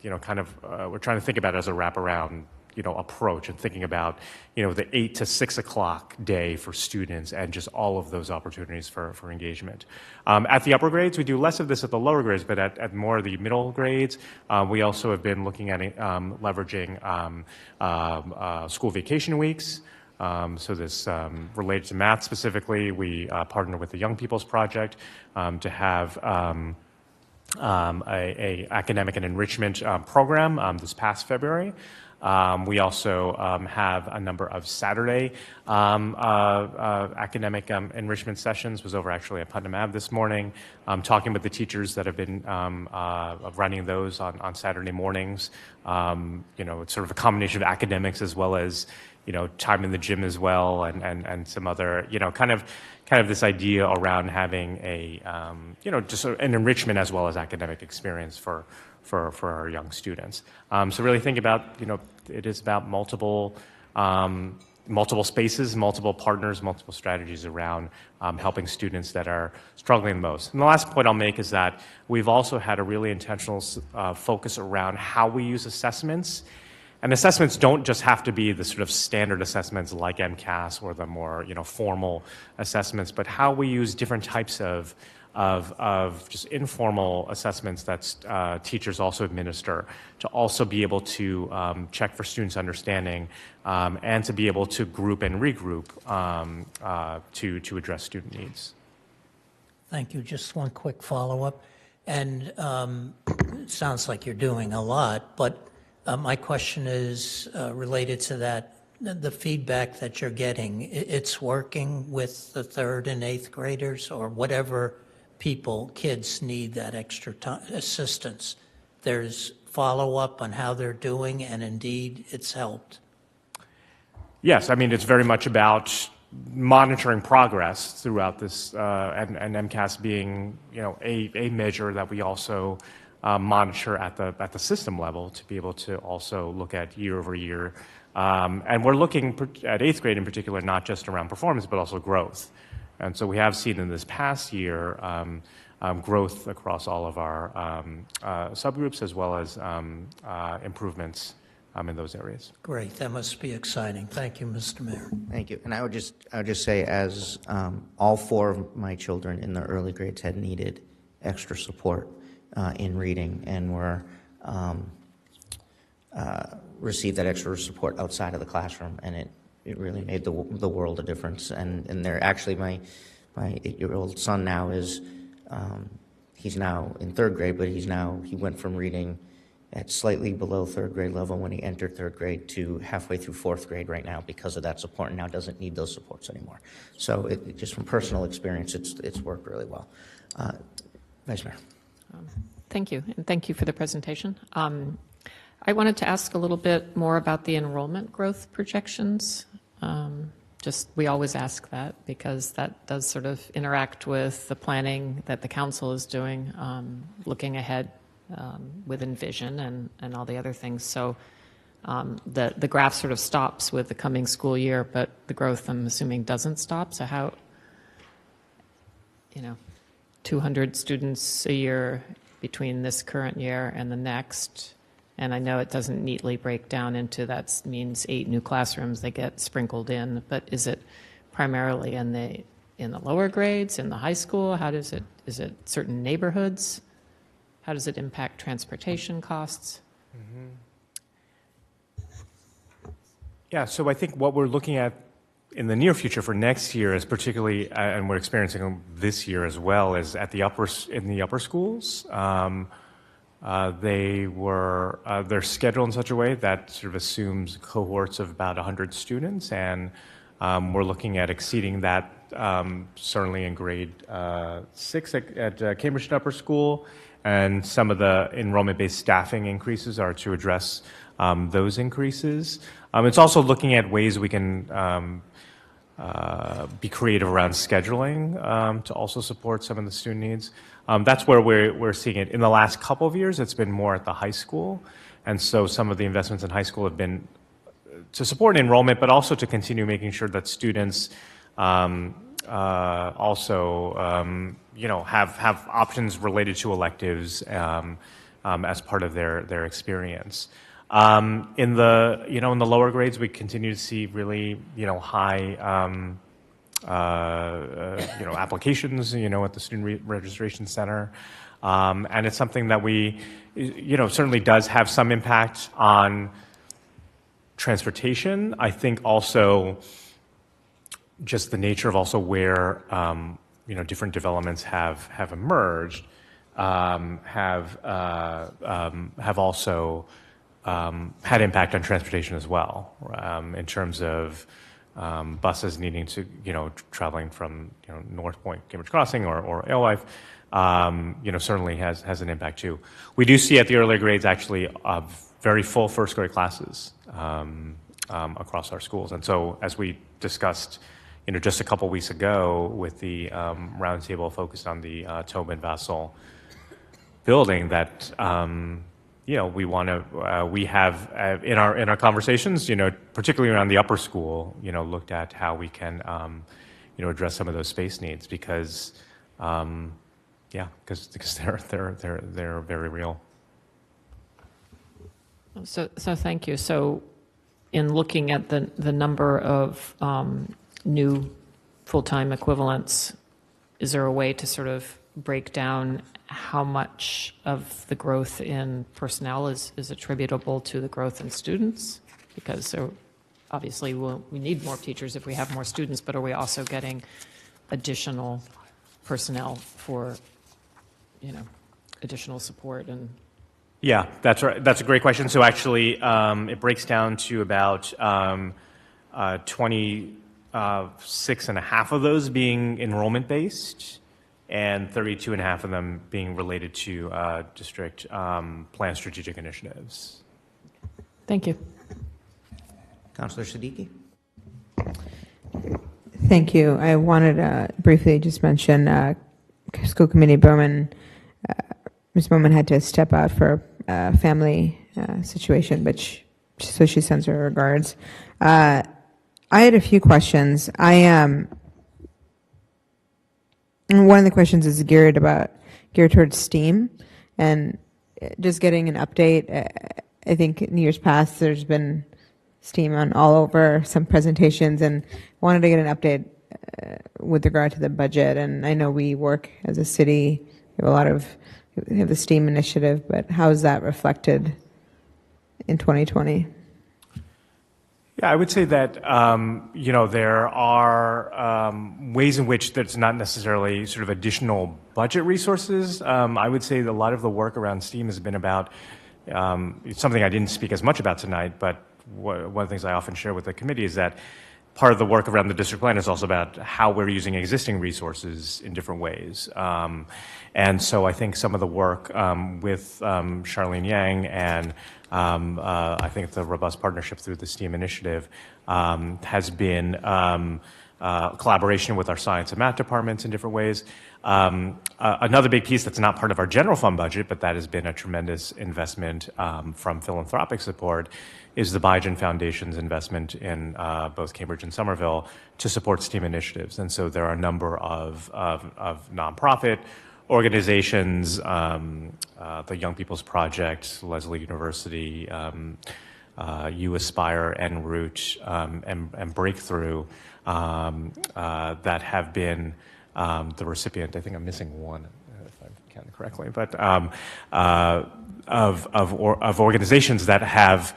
Speaker 3: we're trying to think about it as a wraparound approach and thinking about, the 8 to 6 o'clock day for students and just all of those opportunities for engagement. At the upper grades, we do less of this at the lower grades, but at more of the middle grades, we also have been looking at leveraging school vacation weeks. So this related to math specifically, we partner with the Young People's Project to have a academic and enrichment program this past February. We also have a number of Saturday academic enrichment sessions. Was over actually at Putnam Ave this morning, talking with the teachers that have been running those on Saturday mornings. It's sort of a combination of academics as well as time in the gym as well, and some other kind of this idea around having a just sort of an enrichment as well as academic experience for our young students. So really think about, it is about multiple spaces, multiple partners, multiple strategies around helping students that are struggling the most. And the last point I'll make is that we've also had a really intentional focus around how we use assessments. And assessments don't just have to be the sort of standard assessments like MCAS or the more formal assessments, but how we use different types of just informal assessments that teachers also administer to also be able to check for students' understanding and to be able to group and regroup to address student needs.
Speaker 6: Thank you. Just one quick follow-up. And it sounds like you're doing a lot, but my question is related to that, the feedback that you're getting. It's working with the 3rd and 8th graders or whatever kids need that extra time, assistance. There's follow-up on how they're doing, and indeed, it's helped.
Speaker 3: Yes, I mean, it's very much about monitoring progress throughout this, and MCAS being, a measure that we also monitor at the system level to be able to also look at year over year. And we're looking at 8th grade in particular, not just around performance, but also growth. And so we have seen in this past year growth across all of our subgroups as well as improvements in those areas.
Speaker 6: Great. That must be exciting. Thank you, Mr. Mayor.
Speaker 1: Thank you. And I would just say, as all 4 of my children in the early grades had needed extra support in reading, and were received that extra support outside of the classroom, and it really made the world a difference. And they're actually, my 8-year-old son now is he's now in 3rd grade, but he went from reading at slightly below 3rd grade level when he entered 3rd grade to halfway through 4th grade right now because of that support, and now doesn't need those supports anymore. So just from personal experience, it's worked really well. Vice Mayor.
Speaker 7: Thank you, and thank you for the presentation. I wanted to ask a little bit more about the enrollment growth projections. We always ask that because that does sort of interact with the planning that the council is doing, looking ahead with Envision and all the other things. So the graph sort of stops with the coming school year, but the growth, I'm assuming, doesn't stop. So how, 200 students a year between this current year and the next. And I know it doesn't neatly break down into that means 8 new classrooms that get sprinkled in, but is it primarily in the lower grades, in the high school? Is it certain neighborhoods? How does it impact transportation costs?
Speaker 3: Yeah, so I think what we're looking at in the near future for next year is particularly, and we're experiencing this year as well, is in the upper schools. They're scheduled in such a way that sort of assumes cohorts of about 100 students, and we're looking at exceeding that certainly in grade 6 at Cambridge Upper School, and some of the enrollment-based staffing increases are to address those increases. It's also looking at ways we can be creative around scheduling to also support some of the student needs. That's where we're seeing it. In the last couple of years, it's been more at the high school. And so some of the investments in high school have been to support enrollment, but also to continue making sure that students also have options related to electives as part of their experience. In the, in the lower grades, we continue to see really, high, applications, at the Student Registration Center. And it's something that we, certainly does have some impact on transportation. I think also just the nature of also where, different developments have emerged, have also had impact on transportation as well, in terms of buses needing to, traveling from, North Point, Cambridge Crossing, or Alewife, certainly has an impact too. We do see at the earlier grades actually very full first grade classes across our schools. And so as we discussed, just a couple weeks ago with the roundtable focused on the Tobin Vassal building, that we have in our conversations, particularly around the upper school, looked at how we can address some of those space needs, because they're very real.
Speaker 7: So thank you. So in looking at the number of new full-time equivalents, is there a way to sort of break down how much of the growth in personnel is attributable to the growth in students? Because obviously we need more teachers if we have more students, but are we also getting additional personnel for, additional support? And
Speaker 3: yeah, that's right. That's a great question. So actually, it breaks down to about 26.5 of those being enrollment-based, and 32.5 of them being related to district plan strategic initiatives.
Speaker 7: Thank you.
Speaker 1: Councillor Siddiqui?
Speaker 8: Thank you. I wanted to briefly just mention School Committee Bowman. Ms. Bowman had to step out for a family situation, but so she sends her regards. I had a few questions. One of the questions is geared towards STEAM, and just getting an update. I think in years past there's been STEAM on all over some presentations, and wanted to get an update with regard to the budget. And I know we work as a city, we have the STEAM initiative, but how is that reflected in 2020?
Speaker 3: Yeah, I would say that, there are ways in which there's not necessarily sort of additional budget resources. I would say that a lot of the work around STEAM has been about, it's something I didn't speak as much about tonight, but one of the things I often share with the committee is that part of the work around the district plan is also about how we're using existing resources in different ways. And so I think some of the work with Charlene Yang and I think the robust partnership through the STEAM initiative has been collaboration with our science and math departments in different ways. Another big piece that's not part of our general fund budget, but that has been a tremendous investment from philanthropic support, is the Biogen Foundation's investment in both Cambridge and Somerville to support STEAM initiatives. And so there are a number of nonprofit organizations, the Young People's Project, Lesley University, You Aspire, En route, and Breakthrough that have been the recipient. I think I'm missing one, if I count correctly, but of organizations that have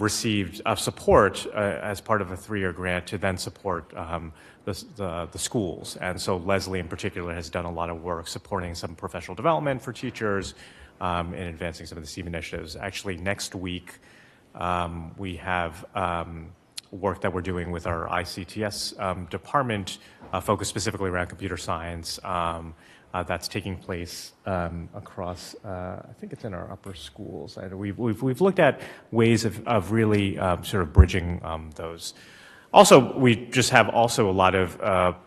Speaker 3: received support as part of a 3-year grant to then support the schools. And so Lesley in particular has done a lot of work supporting some professional development for teachers in advancing some of the STEAM initiatives. Actually, next week we have work that we're doing with our ICTS department focused specifically around computer science. That's taking place across, I think it's in our upper schools. And we've looked at ways of really sort of bridging those. Also, we just have also a lot of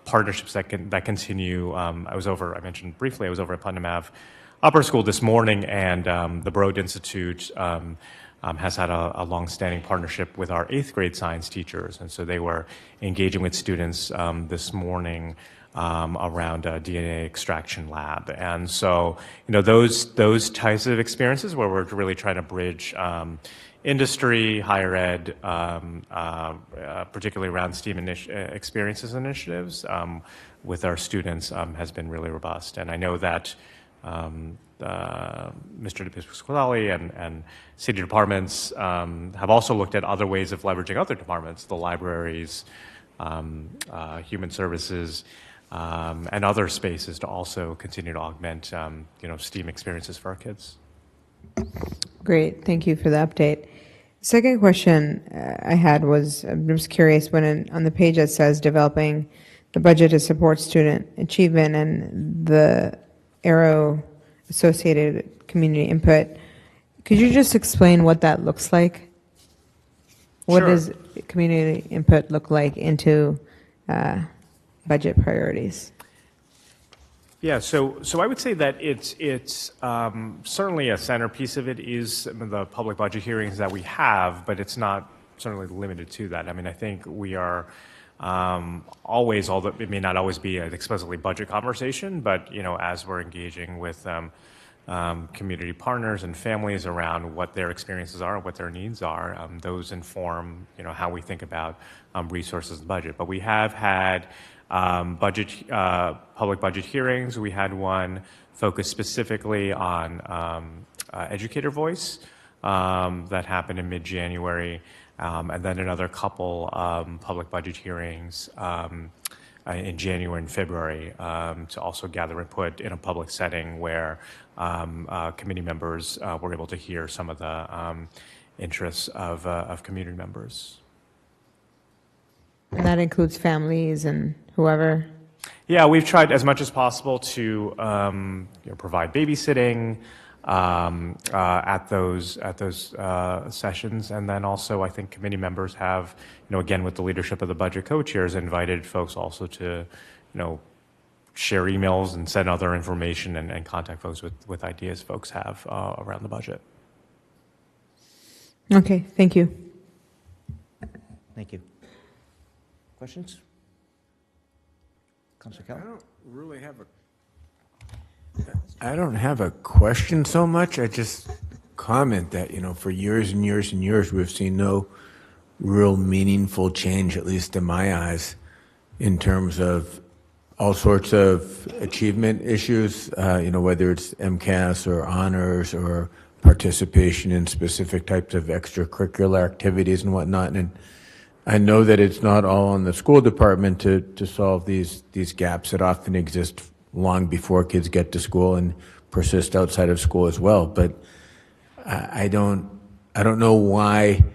Speaker 3: partnerships that continue. I mentioned briefly, I was over at Putnam Ave Upper School this morning, and the Broad Institute has had a long-standing partnership with our 8th grade science teachers. And so they were engaging with students this morning around a DNA extraction lab. And so, those types of experiences where we're really trying to bridge industry, higher ed, particularly around STEAM experiences initiatives with our students has been really robust. And I know that Mr. DePiscotale and city departments have also looked at other ways of leveraging other departments, the libraries, human services, and other spaces to also continue to augment, STEAM experiences for our kids.
Speaker 8: Great, thank you for the update. Second question I had was, I'm just curious, on the page that says developing the budget to support student achievement and the arrow associated community input, could you just explain what that looks like? What
Speaker 3: Sure.
Speaker 8: does community input look like into budget priorities?
Speaker 3: Yeah, so I would say that it's certainly a centerpiece of it is some of the public budget hearings that we have, but it's not certainly limited to that. I mean, I think we are always, although it may not always be an explicitly budget conversation, but as we're engaging with community partners and families around what their experiences are, what their needs are, those inform how we think about resources and budget. But we have had public budget hearings. We had one focused specifically on educator voice that happened in mid-January, and then another couple public budget hearings in January and February to also gather input in a public setting where committee members were able to hear some of the interests of community members.
Speaker 8: And that includes families and whoever?
Speaker 3: Yeah, we've tried as much as possible to provide babysitting at those sessions, and then also I think committee members have, again with the leadership of the budget co-chairs, invited folks also to, share emails and send other information and contact folks with ideas folks have around the budget.
Speaker 8: Okay, thank you.
Speaker 1: Thank you. Questions? Councilor Keller?
Speaker 9: I don't have a question so much. I just comment that, for years and years and years, we've seen no real meaningful change, at least in my eyes, in terms of all sorts of achievement issues, whether it's MCAS or honors or participation in specific types of extracurricular activities and whatnot. And I know that it's not all on the school department to solve these gaps that often exist long before kids get to school and persist outside of school as well. But I don't know why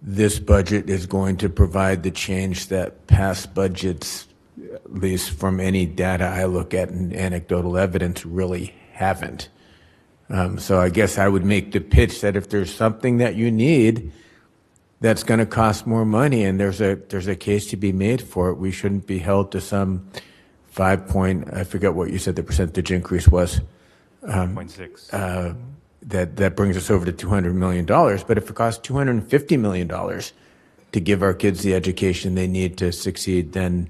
Speaker 9: this budget is going to provide the change that past budgets, at least from any data I look at and anecdotal evidence, really haven't. So I guess I would make the pitch that if there's something that you need that's going to cost more money and there's a case to be made for it, we shouldn't be held to some I forget what you said the percentage increase was.
Speaker 3: 0.6.
Speaker 9: That brings us over to $200 million. But if it costs $250 million to give our kids the education they need to succeed, then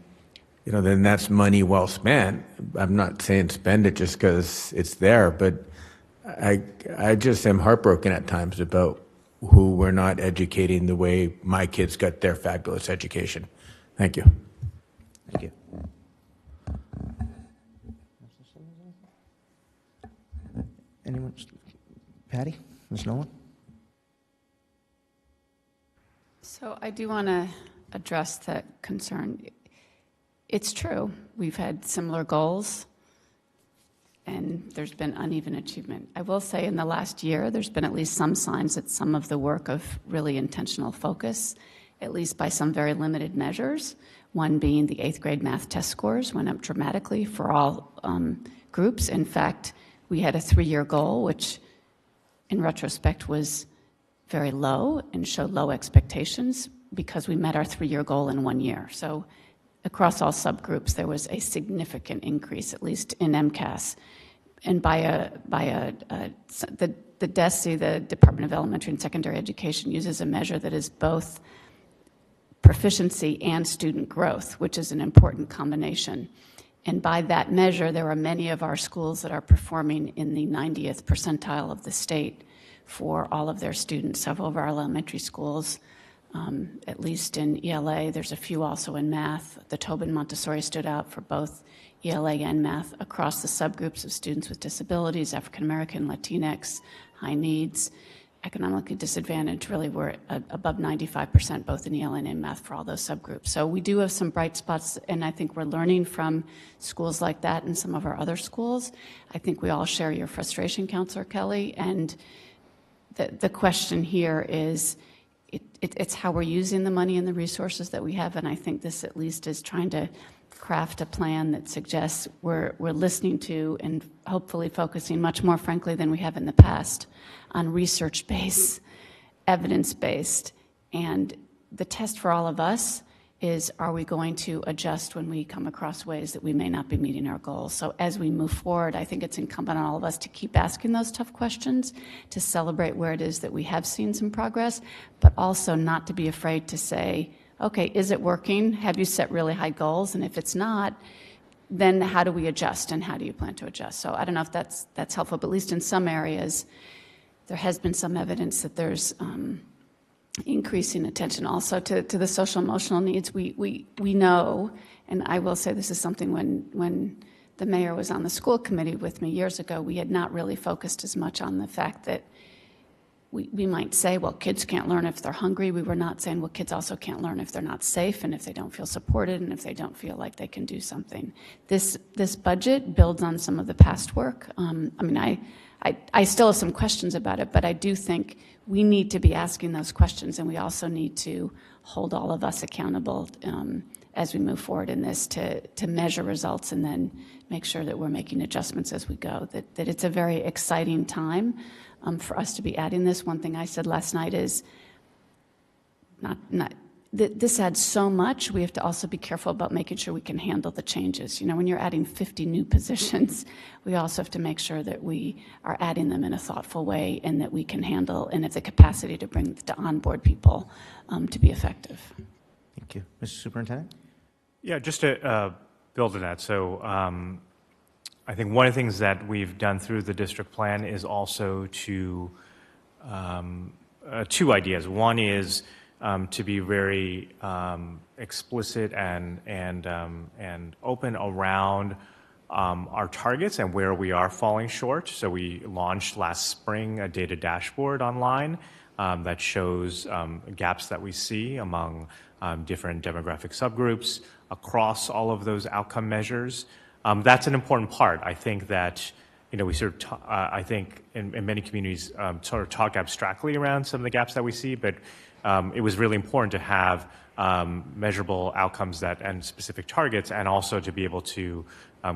Speaker 9: that's money well spent. I'm not saying spend it just because it's there, but I just am heartbroken at times about who we're not educating the way my kids got their fabulous education. Thank you.
Speaker 1: Thank you. Anyone? Patty? Ms. Nolan?
Speaker 10: So I do want to address that concern. It's true. We've had similar goals, and there's been uneven achievement. I will say in the last year, there's been at least some signs that some of the work of really intentional focus, at least by some very limited measures, one being the 8th grade math test scores went up dramatically for all groups. In fact, we had a 3-year goal, which in retrospect was very low and showed low expectations because we met our 3-year goal in 1 year. So across all subgroups, there was a significant increase, at least in MCAS. And the DESE, the Department of Elementary and Secondary Education, uses a measure that is both proficiency and student growth, which is an important combination. And by that measure, there are many of our schools that are performing in the 90th percentile of the state for all of their students. Several of our elementary schools, at least in ELA, there's a few also in math. The Tobin Montessori stood out for both ELA and math across the subgroups of students with disabilities, African American, Latinx, high needs, economically disadvantaged. Really, we're above 95% both in ELA and in math for all those subgroups. So we do have some bright spots, and I think we're learning from schools like that and some of our other schools. I think we all share your frustration, Counselor Kelly, and the question here is, it's how we're using the money and the resources that we have, and I think this at least is trying to craft a plan that suggests we're listening to and hopefully focusing much more, frankly, than we have in the past on research-based, evidence-based, and the test for all of us is, are we going to adjust when we come across ways that we may not be meeting our goals? So as we move forward, I think it's incumbent on all of us to keep asking those tough questions, to celebrate where it is that we have seen some progress, but also not to be afraid to say, okay, is it working? Have you set really high goals? And if it's not, then how do we adjust and how do you plan to adjust? So I don't know if that's helpful, but at least in some areas, there has been some evidence that there's increasing attention also to the social emotional needs. We know, and I will say this is something when the mayor was on the school committee with me years ago, we had not really focused as much on the fact that we might say, well, kids can't learn if they're hungry. We were not saying, well, kids also can't learn if they're not safe and if they don't feel supported and if they don't feel like they can do something. This budget builds on some of the past work. I still have some questions about it, but I do think we need to be asking those questions, and we also need to hold all of us accountable as we move forward in this to measure results and then make sure that we're making adjustments as we go, that it's a very exciting time for us to be adding this. One thing I said last night is this adds so much, we have to also be careful about making sure we can handle the changes. You know, when you're adding 50 new positions, we also have to make sure that we are adding them in a thoughtful way and that we can handle and have the capacity to onboard people to be effective.
Speaker 1: Thank you. Mr. Superintendent?
Speaker 3: Yeah, just to build on that. So I think one of the things that we've done through the district plan is also to, two ideas. One is to be very explicit and open around our targets and where we are falling short. So we launched last spring a data dashboard online that shows gaps that we see among different demographic subgroups across all of those outcome measures. That's an important part. I think that, you know, we sort of, I think in many communities sort of talk abstractly around some of the gaps that we see, but it was really important to have measurable outcomes and specific targets, and also to be able to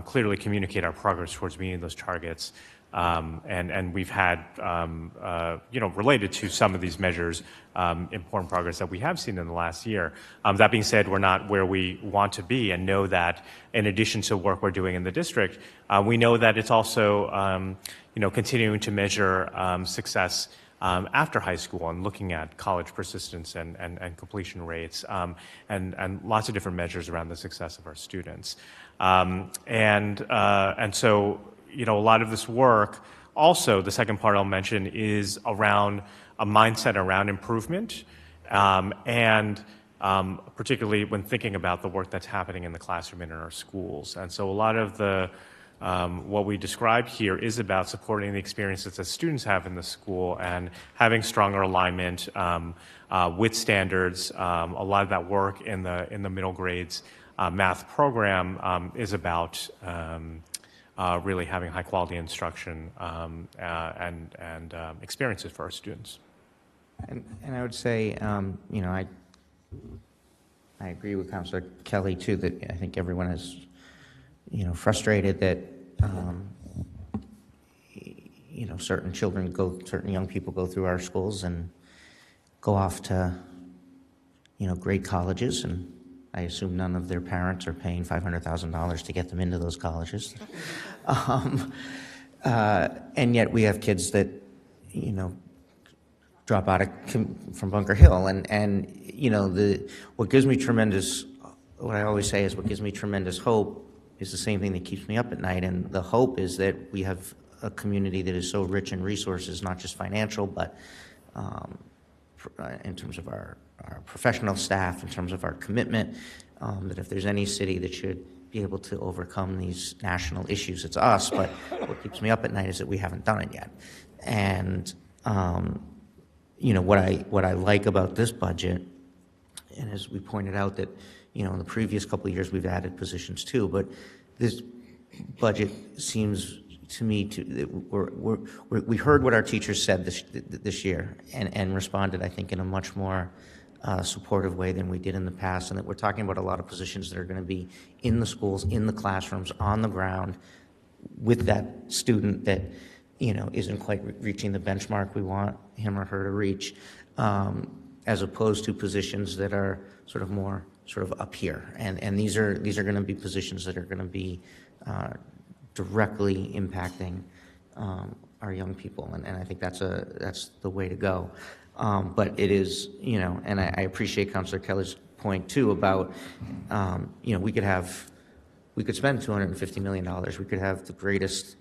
Speaker 3: clearly communicate our progress towards meeting those targets. And we've had, related to some of these measures, important progress that we have seen in the last year. That being said, we're not where we want to be, and know that in addition to work we're doing in the district, we know that it's also, continuing to measure success after high school and looking at college persistence and completion rates, and lots of different measures around the success of our students. And so, a lot of this work, also the second part I'll mention, is around a mindset around improvement, and particularly when thinking about the work that's happening in the classroom and in our schools. And so a lot of the what we describe here is about supporting the experiences that students have in the school and having stronger alignment with standards. A lot of that work in the middle grades math program is about really having high quality instruction and experiences for our students.
Speaker 1: And I would say, I agree with Councilor Kelly too, that I think everyone is, frustrated that, certain young people go through our schools and go off to, great colleges, and I assume none of their parents are paying $500,000 to get them into those colleges. And yet we have kids that, drop out from Bunker Hill. And what gives me tremendous, what I always say is what gives me tremendous hope is the same thing that keeps me up at night. And the hope is that we have a community that is so rich in resources, not just financial, but in terms of our professional staff, in terms of our commitment, that if there's any city that should be able to overcome these national issues, it's us. But what keeps me up at night is that we haven't done it yet. And what I like about this budget, and as we pointed out that in the previous couple of years we've added positions too, but this budget seems to me we heard what our teachers said this year and responded, I think, in a much more supportive way than we did in the past, and that we're talking about a lot of positions that are going to be in the schools, in the classrooms, on the ground, with that student that isn't quite reaching the benchmark we want him or her to reach, as opposed to positions that are sort of up here. And these are going to be positions that are going to be directly impacting our young people, and I think that's the way to go. But it is, and I appreciate Councilor Kelly's point too about, we could spend $250 million. We could have the greatest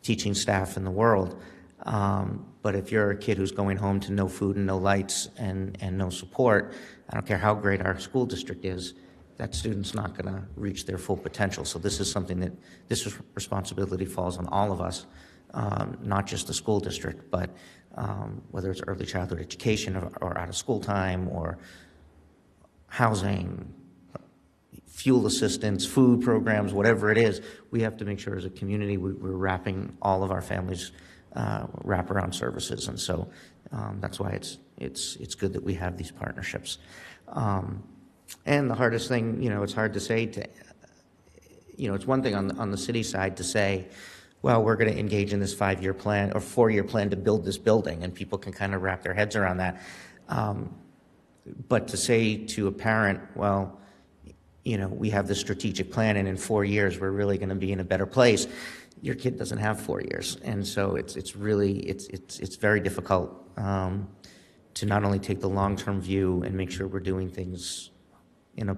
Speaker 1: teaching staff in the world. But if you're a kid who's going home to no food and no lights and no support, I don't care how great our school district is, that student's not going to reach their full potential. So this is something that this responsibility falls on all of us, not just the school district, but whether it's early childhood education or out of school time or housing, fuel assistance, food programs, whatever it is, we have to make sure as a community we're wrapping all of our families' wraparound services. And so that's why it's good that we have these partnerships. And the hardest thing, it's hard to say it's one thing on the city side to say, well, we're going to engage in this 5-year plan or 4-year plan to build this building, and people can kind of wrap their heads around that. But to say to a parent, well, we have this strategic plan, and in 4 years we're really going to be in a better place. Your kid doesn't have 4 years, and so it's very difficult to not only take the long-term view and make sure we're doing things in a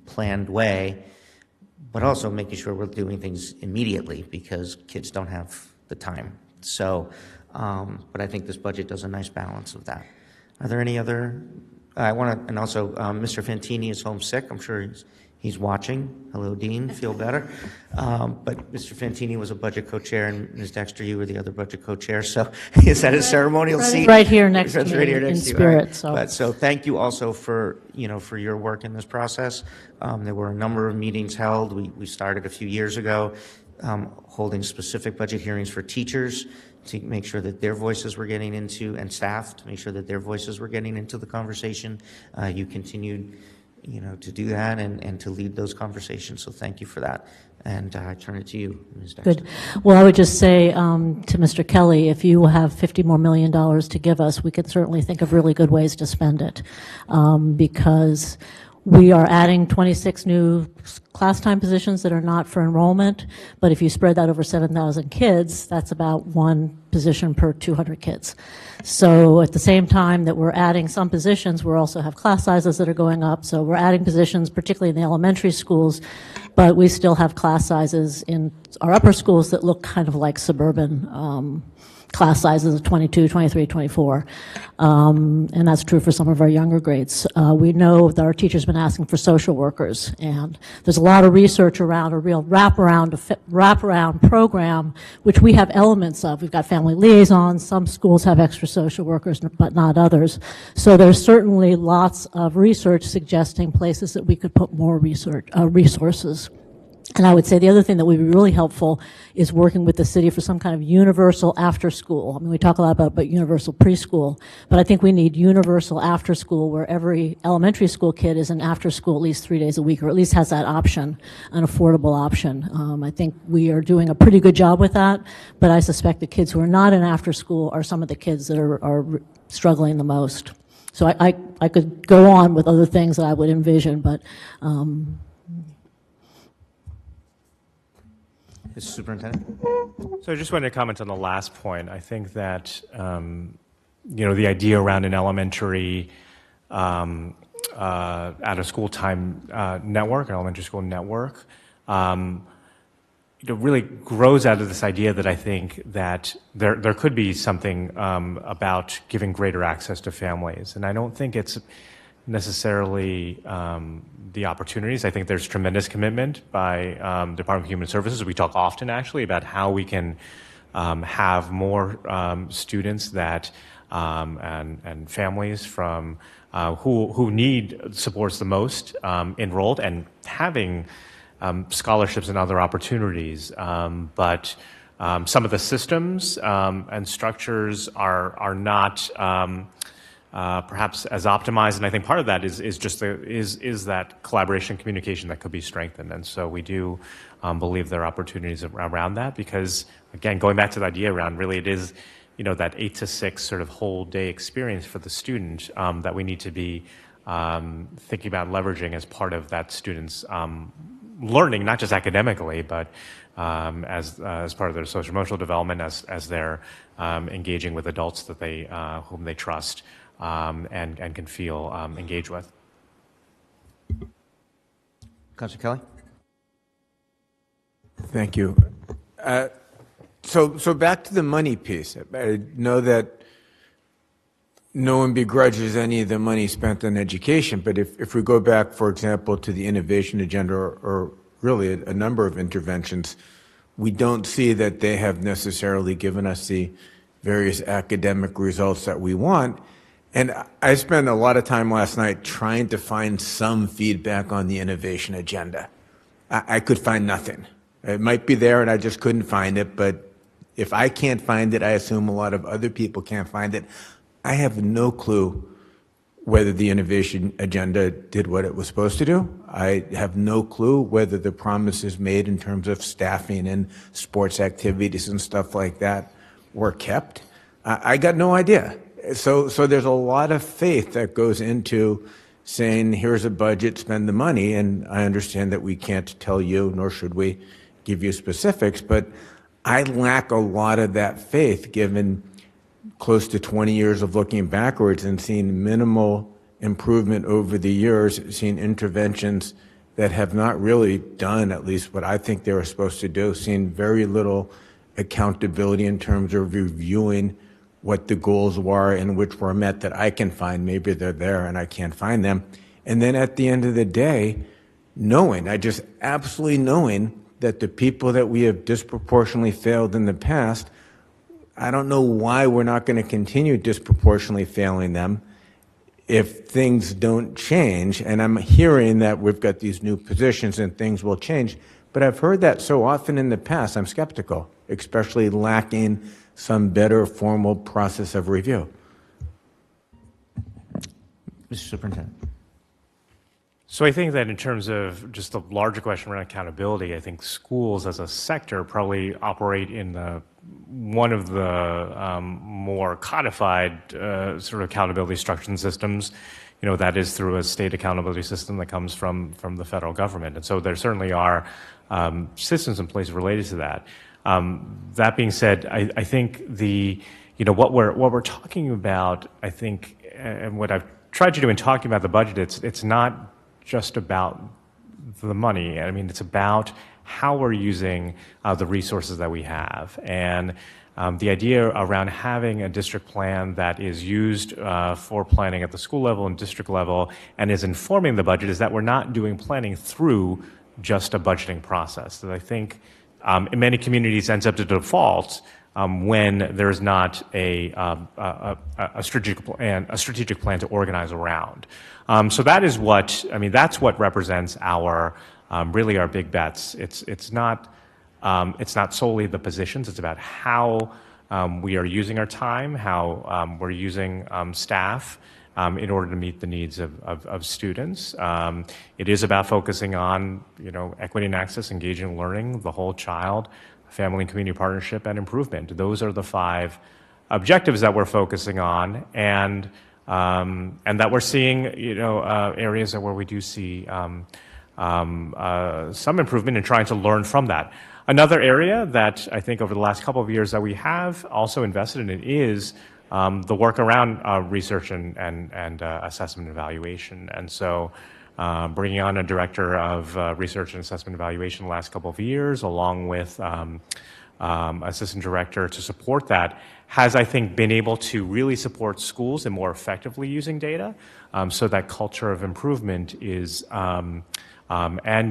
Speaker 1: planned way, but also making sure we're doing things immediately because kids don't have the time. So, but I think this budget does a nice balance of that. Are there any other? I want to, and also Mr. Fantini is homesick. I'm sure he's watching. Hello, Dean. Feel better. But Mr. Fantini was a budget co-chair, and Ms. Dexter, you were the other budget co-chair. So is that a ceremonial seat?
Speaker 11: Right here next to
Speaker 1: That's
Speaker 11: me
Speaker 1: right here
Speaker 11: in
Speaker 1: next to you.
Speaker 11: spirit.
Speaker 1: Right.
Speaker 11: So.
Speaker 1: But, so thank you also for your work in this process. There were a number of meetings held. We started a few years ago holding specific budget hearings for teachers to make sure that their voices were getting into, and staff to make sure that their voices were getting into the conversation. You continued to do that and to lead those conversations. So thank you for that. And I turn it to you, Ms. Dexter.
Speaker 11: Good. Well, I would just say to Mr. Kelly, if you have $50 more million to give us, we could certainly think of really good ways to spend it, because we are adding 26 new class time positions that are not for enrollment, but if you spread that over 7,000 kids, that's about 1 position per 200 kids. So at the same time that we're adding some positions, we also have class sizes that are going up. So we're adding positions, particularly in the elementary schools, but we still have class sizes in our upper schools that look kind of like suburban class sizes of 22, 23, 24. And that's true for some of our younger grades. We know that our teachers have been asking for social workers, and there's a lot of research around a real wraparound program, which we have elements of. We've got family liaisons. Some schools have extra social workers, but not others. So there's certainly lots of research suggesting places that we could put more resources. And I would say the other thing that would be really helpful is working with the city for some kind of universal after school. I mean, we talk a lot about universal preschool, but I think we need universal after school where every elementary school kid is in after school at least 3 days a week, or at least has that option, an affordable option. I think we are doing a pretty good job with that, but I suspect the kids who are not in after school are some of the kids that are struggling the most. So I could go on with other things that I would envision, but
Speaker 1: Mr. Superintendent?
Speaker 3: So I just wanted to comment on the last point. I think that, the idea around an elementary out-of-school time network, an elementary school network, really grows out of this idea that I think that there could be something about giving greater access to families. And I don't think it's necessarily the opportunities. I think there's tremendous commitment by Department of Human Services. We talk often actually about how we can have more students that and families from who need supports the most enrolled, and having scholarships and other opportunities. But some of the systems and structures are not perhaps as optimized, and I think part of that is just is that collaboration and communication that could be strengthened. And so we do believe there are opportunities around that, because again, going back to the idea around really it is, that 8 to 6 sort of whole day experience for the student that we need to be thinking about leveraging as part of that student's learning, not just academically, but as part of their social emotional development, as they're engaging with adults that they whom they trust and can feel engaged with.
Speaker 1: Councilor Kelly?
Speaker 9: Thank you. So back to the money piece. I know that no one begrudges any of the money spent on education, but if we go back, for example, to the innovation agenda or really a number of interventions, we don't see that they have necessarily given us the various academic results that we want. And I spent a lot of time last night trying to find some feedback on the innovation agenda. I could find nothing. It might be there and I just couldn't find it, but if I can't find it, I assume a lot of other people can't find it. I have no clue whether the innovation agenda did what it was supposed to do. I have no clue whether the promises made in terms of staffing and sports activities and stuff like that were kept. I got no idea. So there's a lot of faith that goes into saying, here's a budget, spend the money, and I understand that we can't tell you, nor should we give you specifics, but I lack a lot of that faith given close to 20 years of looking backwards and seeing minimal improvement over the years, seeing interventions that have not really done at least what I think they were supposed to do, seeing very little accountability in terms of reviewing what the goals were and which were met that I can find. Maybe they're there and I can't find them. And then at the end of the day, just absolutely knowing that the people that we have disproportionately failed in the past, I don't know why we're not going to continue disproportionately failing them if things don't change. And I'm hearing that we've got these new positions and things will change, but I've heard that so often in the past, I'm skeptical, especially lacking some better formal process of review.
Speaker 1: Mr. Superintendent.
Speaker 3: So I think that in terms of just the larger question around accountability, I think schools as a sector probably operate in one of the more codified sort of accountability structures and systems. That is through a state accountability system that comes from the federal government. And so there certainly are systems in place related to that. That being said, I think what we're talking about, I think, and what I've tried to do in talking about the budget, it's not just about the money. I mean, it's about how we're using the resources that we have. And the idea around having a district plan that is used for planning at the school level and district level and is informing the budget is that we're not doing planning through just a budgeting process. That I think in many communities ends up to default when there's not a strategic plan to organize around. So that is that's what represents really our big bets. It's not solely the positions. It's about how we are using our time, how we're using staff in order to meet the needs of students. It is about focusing on equity and access, engaging and learning, the whole child, family and community partnership, and improvement. Those are the 5 objectives that we're focusing on, and that we're seeing areas where we do see some improvement in trying to learn from that. Another area that I think over the last couple of years that we have also invested in is the work around research and assessment and evaluation. And so bringing on a director of research and assessment evaluation the last couple of years, along with assistant director to support that, has, I think, been able to really support schools in more effectively using data, so that culture of improvement is, and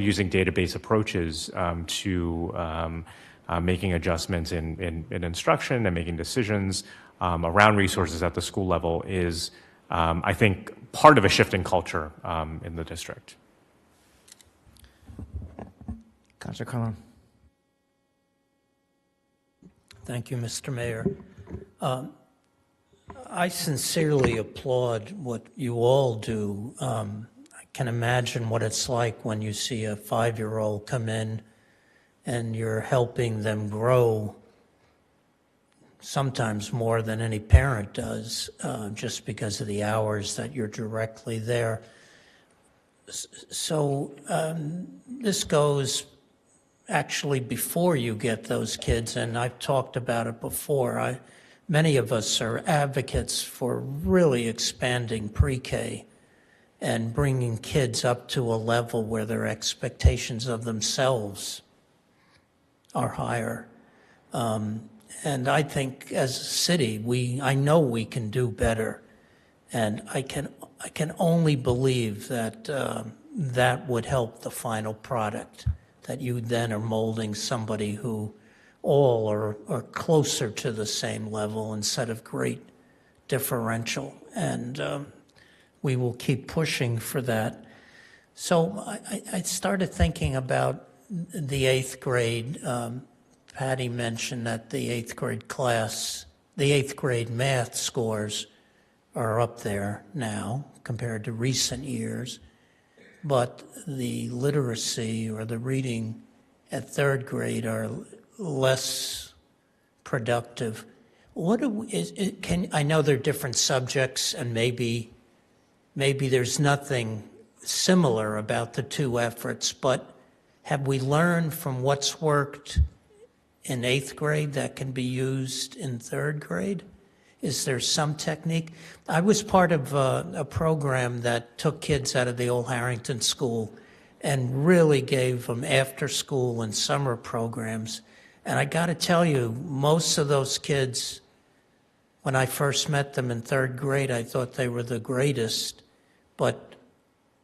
Speaker 3: using database approaches to making adjustments in instruction and making decisions around resources at the school level is, I think, part of a shift in culture in the district.
Speaker 1: Councilor Carlin.
Speaker 6: Thank you, Mr. Mayor. I sincerely applaud what you all do. I can imagine what it's like when you see a 5-year-old come in and you're helping them grow sometimes more than any parent does, just because of the hours that you're directly there. So this goes actually before you get those kids, and I've talked about it before. Many of us are advocates for really expanding pre-K and bringing kids up to a level where their expectations of themselves are higher. And I think as a city, I know we can do better. And I can only believe that that would help the final product, that you then are molding somebody who all are closer to the same level instead of great differential. And we will keep pushing for that. So I started thinking about the 8th grade. Patty mentioned that the 8th grade class, the 8th grade math scores are up there now compared to recent years. But the literacy or the reading at 3rd grade are less productive. I know they're different subjects, and maybe there's nothing similar about the two efforts, but have we learned from what's worked in 8th grade that can be used in 3rd grade? Is there some technique? I was part of a program that took kids out of the old Harrington School and really gave them after school and summer programs. And I got to tell you, most of those kids, when I first met them in 3rd grade, I thought they were the greatest, but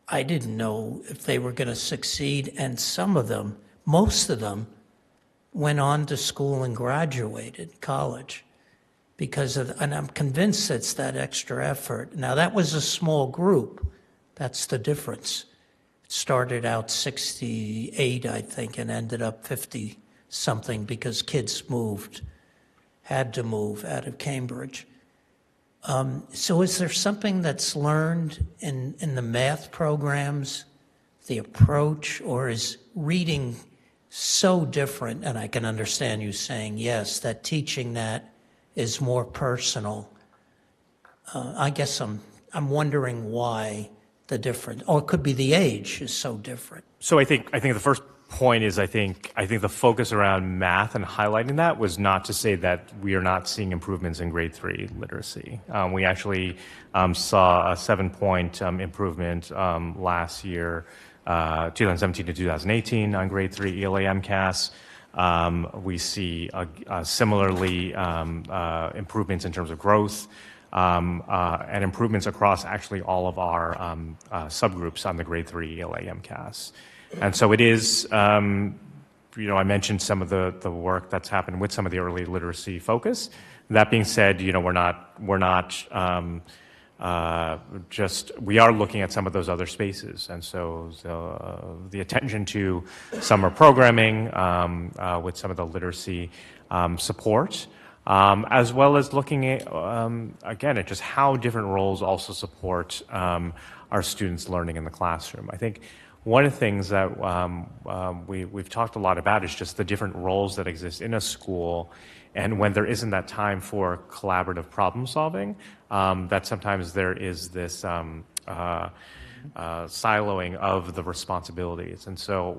Speaker 6: I didn't know if they were going to succeed. And some of them, most of them, went on to school and graduated college. And I'm convinced it's that extra effort. Now, that was a small group. That's the difference. It started out 68, I think, and ended up 50-something because kids had to move out of Cambridge. So is there something that's learned in the math programs, the approach, or is reading so different? And I can understand you saying, yes, that teaching that is more personal. I guess I'm wondering why the difference, or it could be the age is so different.
Speaker 3: So I think the first point is I think the focus around math and highlighting that was not to say that we are not seeing improvements in grade 3 literacy. We actually saw a 7-point improvement last year, 2017 to 2018 on grade 3 ELA MCAS. We see similarly improvements in terms of growth and improvements across actually all of our subgroups on the grade 3 ELA MCAS. And so it is, I mentioned some of the work that's happened with some of the early literacy focus. That being said, we're not we are looking at some of those other spaces. And so the attention to summer programming with some of the literacy support, as well as looking at, again, at just how different roles also support our students' learning in the classroom. I think one of the things that we've talked a lot about is just the different roles that exist in a school, and when there isn't that time for collaborative problem solving, that sometimes there is this siloing of the responsibilities. And so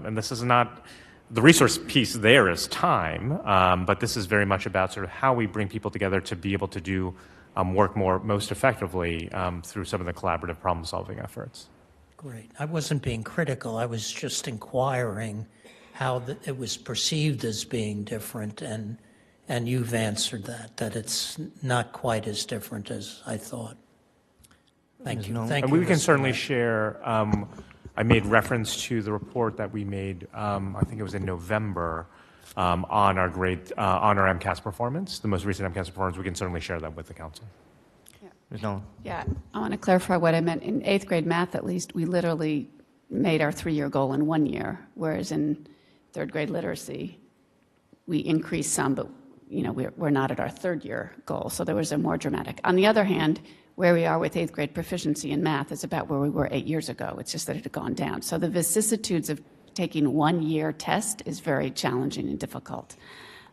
Speaker 3: and this is not, the resource piece there is time, but this is very much about sort of how we bring people together to be able to do work most effectively through some of the collaborative problem solving efforts.
Speaker 6: Great. I wasn't being critical. I was just inquiring how it was perceived as being different, and you've answered that it's not quite as different as I thought. Thank you. Thank
Speaker 3: And
Speaker 6: you.
Speaker 3: we can
Speaker 6: Mr.
Speaker 3: certainly
Speaker 6: Mayor.
Speaker 3: share, I made reference to the report that we made, I think it was in November, on our on our MCAS performance, the most recent MCAS performance. We can certainly share that with the council.
Speaker 1: Ms. Nolan?
Speaker 10: Yeah, I want to clarify what I meant. In 8th grade math, at least, we literally made our 3-year goal in 1 year, whereas in 3rd grade literacy, we increased some, but we're not at our 3rd year goal, so there was a more dramatic. On the other hand, where we are with 8th grade proficiency in math is about where we were 8 years ago. It's just that it had gone down. So the vicissitudes of taking 1 year test is very challenging and difficult.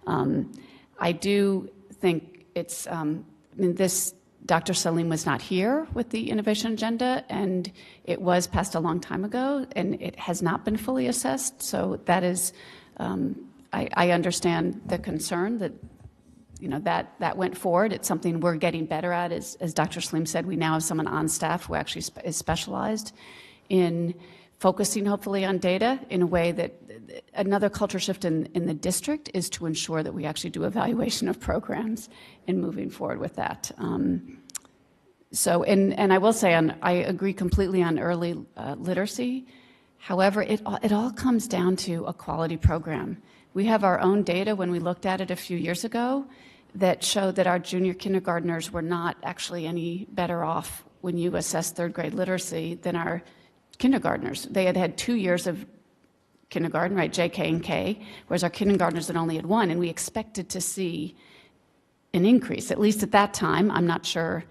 Speaker 10: I do think it's, Dr. Salim was not here with the innovation agenda, and it was passed a long time ago, and it has not been fully assessed. So that is, I understand the concern that that went forward. It's something we're getting better at. As Dr. Salim said, we now have someone on staff who actually is specialized in focusing, hopefully, on data in a way that another culture shift in the district is to ensure that we actually do evaluation of programs and moving forward with that. And I will say, I agree completely on early literacy. However, it all comes down to a quality program. We have our own data when we looked at it a few years ago that showed that our junior kindergartners were not actually any better off when you assess 3rd grade literacy than our kindergartners. They had 2 years of kindergarten, right, J, K, and K, whereas our kindergartners had only had 1, and we expected to see an increase, at least at that time. I'm not sure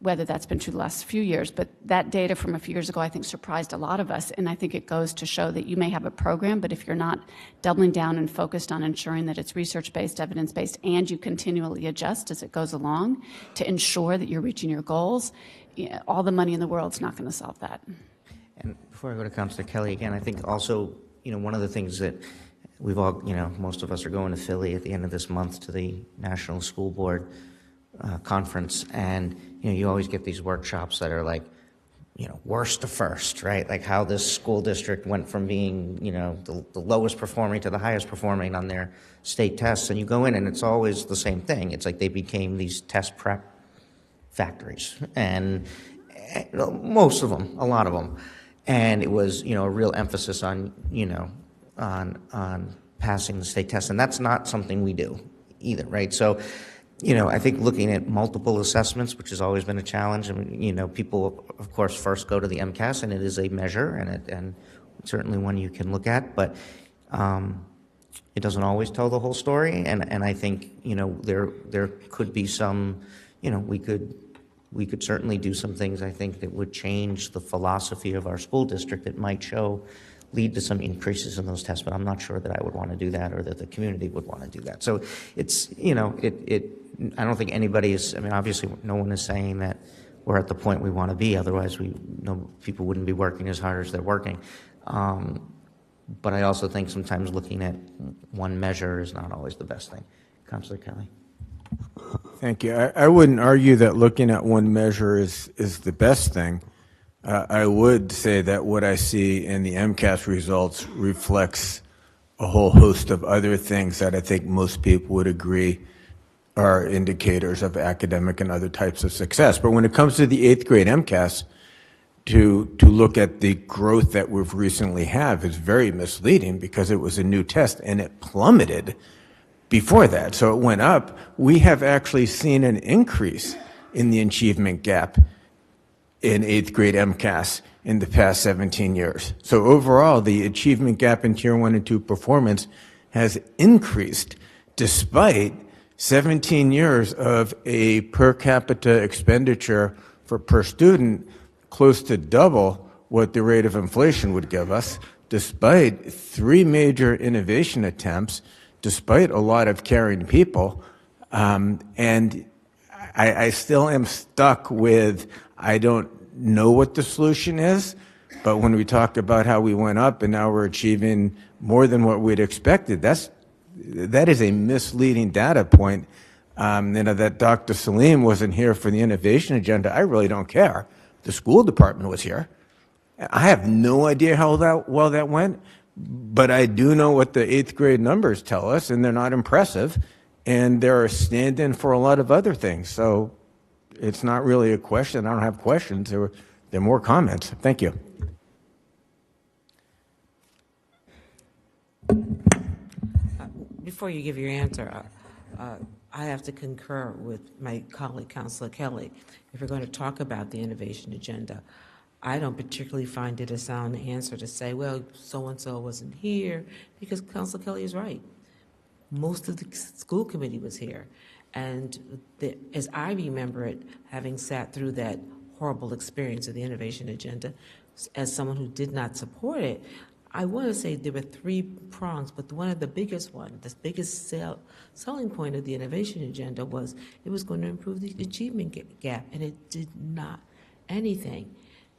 Speaker 10: whether that's been true the last few years, but that data from a few years ago, I think, surprised a lot of us, and I think it goes to show that you may have a program, but if you're not doubling down and focused on ensuring that it's research-based, evidence-based, and you continually adjust as it goes along to ensure that you're reaching your goals, all the money in the world is not going to solve that.
Speaker 1: And before I go to Councilor Kelly again, I think also, one of the things that we've all, most of us are going to Philly at the end of this month to the National School Board conference, and you always get these workshops that are like, worst to first, right? Like how this school district went from being, the lowest performing to the highest performing on their state tests, and you go in and it's always the same thing. It's like they became these test prep factories, and most of them, a lot of them, and it was a real emphasis on on passing the state test, and that's not something we do either, right? So. I think looking at multiple assessments, which has always been a challenge, people, of course, first go to the MCAS, and it is a measure, and certainly one you can look at, but it doesn't always tell the whole story, and I think, there could be some, we could certainly do some things, I think, that would change the philosophy of our school district that might lead to some increases in those tests, but I'm not sure that I would want to do that or that the community would want to do that. So it's, I don't think anybody is, obviously no one is saying that we're at the point we want to be, otherwise people wouldn't be working as hard as they're working. But I also think sometimes looking at one measure is not always the best thing. Councilor Kelly.
Speaker 9: Thank you. I wouldn't argue that looking at one measure is the best thing. I would say that what I see in the MCAS results reflects a whole host of other things that I think most people would agree are indicators of academic and other types of success. But when it comes to the 8th grade MCAS, to look at the growth that we've recently had is very misleading because it was a new test and it plummeted before that. So it went up. We have actually seen an increase in the achievement gap in 8th grade MCAS in the past 17 years. So overall, the achievement gap in Tier 1 and 2 performance has increased despite 17 years of a per capita expenditure per student close to double what the rate of inflation would give us, despite 3 major innovation attempts, despite a lot of caring people. And I still am stuck with, I don't know what the solution is, but when we talk about how we went up and now we're achieving more than what we'd expected, that is a misleading data point. That Dr. Salim wasn't here for the innovation agenda, I really don't care. The school department was here. I have no idea how well that went, but I do know what the 8th grade numbers tell us, and they're not impressive, and they're a stand-in for a lot of other things. So it's not really a question. I don't have questions. There are more comments. Thank you.
Speaker 12: Before you give your answer, I have to concur with my colleague, Councilor Kelly. If we're going to talk about the innovation agenda, I don't particularly find it a sound answer to say, well, so-and-so wasn't here, because Councilor Kelly is right. Most of the school committee was here. And as I remember it, having sat through that horrible experience of the innovation agenda, as someone who did not support it, I want to say there were 3 prongs, but one of the biggest the biggest selling point of the innovation agenda was it was going to improve the achievement gap, and it did not anything.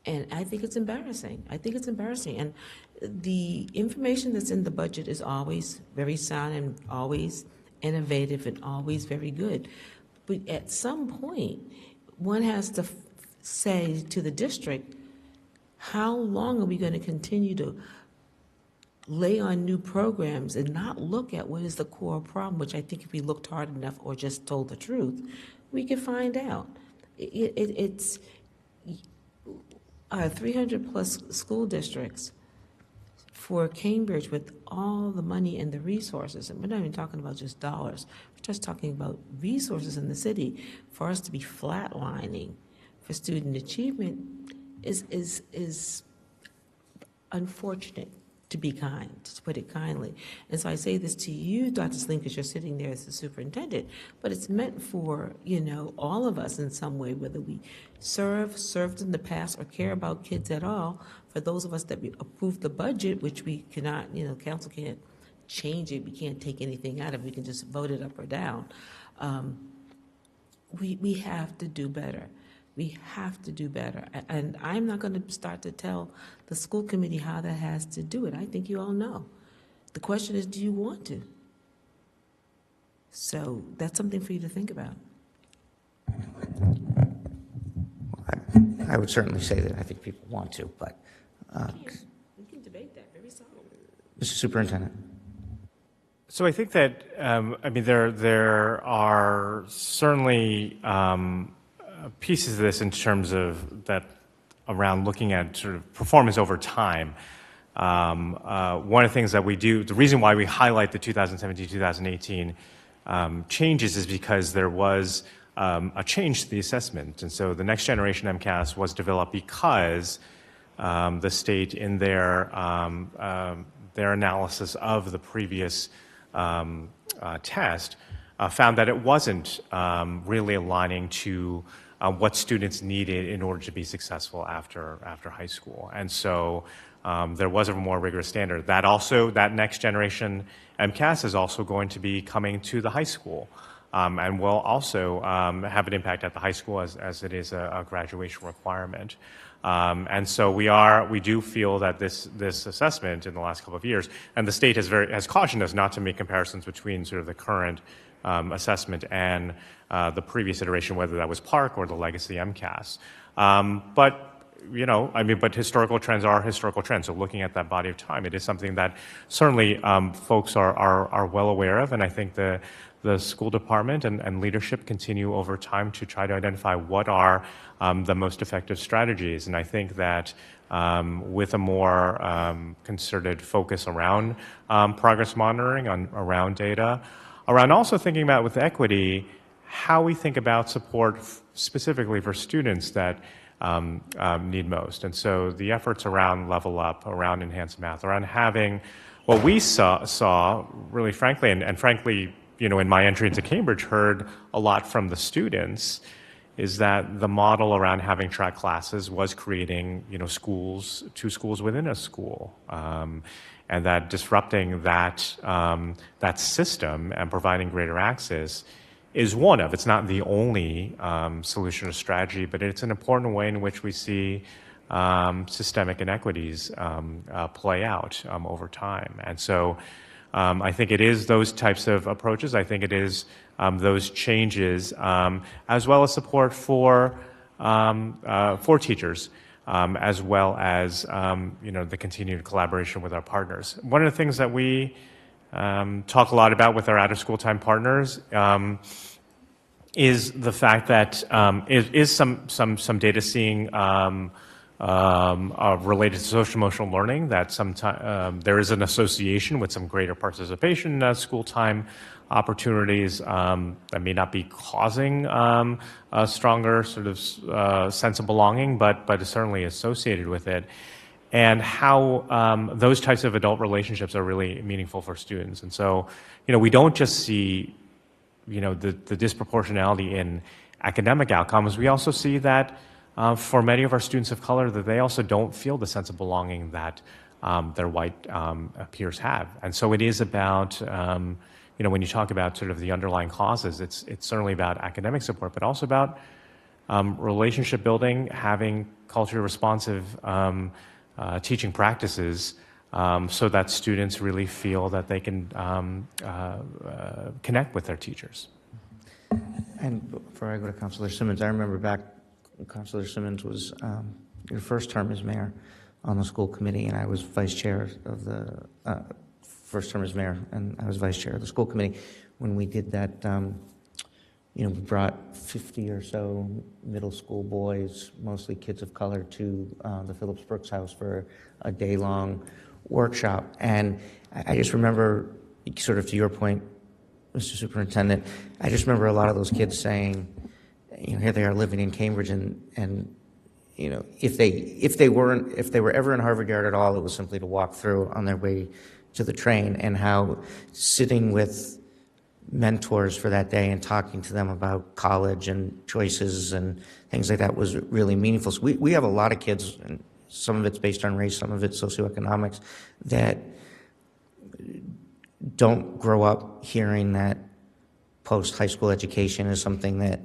Speaker 12: And I think it's embarrassing. I think it's embarrassing. And the information that's in the budget is always very sound and always innovative and always very good. But at some point, one has to say to the district, how long are we going to continue to lay on new programs and not look at what is the core problem, which I think if we looked hard enough or just told the truth, we could find out. It's 300 plus school districts for Cambridge with all the money and the resources, and we're not even talking about just dollars, we're just talking about resources in the city, for us to be flatlining for student achievement is unfortunate, to be kind, to put it kindly. And so I say this to you, Dr. Sleen, because you're sitting there as the superintendent, but it's meant for, all of us in some way, whether we served in the past, or care about kids at all. For those of us that approve the budget, which we cannot, council can't change it, we can't take anything out of it, we can just vote it up or down. We have to do better. We have to do better. And I'm not going to start to tell the school committee how that has to do it. I think you all know. The question is, do you want to? So that's something for you to think about.
Speaker 1: I would certainly say that I think people want to, but.
Speaker 12: We can debate that very solidly.
Speaker 1: Mr. Superintendent.
Speaker 3: So I think that, there are certainly pieces of this in terms of that around looking at sort of performance over time. One of the things that we do, the reason why we highlight the 2017-2018 changes is because there was a change to the assessment. And so the Next Generation MCAS was developed because the state, in their analysis of the previous test, found that it wasn't really aligning to what students needed in order to be successful after high school. And so there was a more rigorous standard. That Next Generation MCAS is also going to be coming to the high school, and will also have an impact at the high school as it is a graduation requirement. And so we do feel that this assessment in the last couple of years, and the state has cautioned us not to make comparisons between sort of the current assessment and the previous iteration, whether that was PARC or the legacy MCAS. But historical trends are historical trends. So looking at that body of time, it is something that certainly folks are well aware of, and I think the school department and leadership continue over time to try to identify what are the most effective strategies. And I think that with a more concerted focus around progress monitoring, around data, around also thinking about with equity, how we think about support specifically for students that need most. And so the efforts around Level Up, around Enhanced Math, around having what we saw really frankly, and frankly, in my entry into Cambridge, heard a lot from the students, is that the model around having track classes was creating, two schools within a school. And that disrupting that system and providing greater access is one of, it's not the only solution or strategy, but it's an important way in which we see systemic inequities play out over time. And so I think it is those types of approaches. I think it is those changes, as well as support for teachers. as well as the continued collaboration with our partners. One of the things that we talk a lot about with our out-of-school time partners is the fact that is some data seeing related to social emotional learning, that sometimes there is an association with some greater participation in school time opportunities that may not be causing a stronger sort of sense of belonging, but is certainly associated with it. And how those types of adult relationships are really meaningful for students. And so, we don't just see, the disproportionality in academic outcomes. We also see that for many of our students of color, that they also don't feel the sense of belonging that their white peers have. And so it is about, when you talk about sort of the underlying causes, it's certainly about academic support, but also about relationship building, having culturally responsive teaching practices so that students really feel that they can connect with their teachers.
Speaker 1: And before I go to Councilor Simmons, I remember back, Councilor Simmons was your first term as mayor on the school committee, and I was vice chair of the first term as mayor, and I was vice chair of the school committee when we did that. We brought 50 or so middle school boys, mostly kids of color, to the Phillips Brooks house for a day-long workshop. And I just remember, sort of to your point, Mr. Superintendent, I just remember a lot of those kids saying, here they are living in Cambridge, and if they were ever in Harvard Yard at all, it was simply to walk through on their way to the train, and how sitting with mentors for that day and talking to them about college and choices and things like that was really meaningful. So we have a lot of kids, and some of it's based on race, some of it's socioeconomics, that don't grow up hearing that post-high school education is something that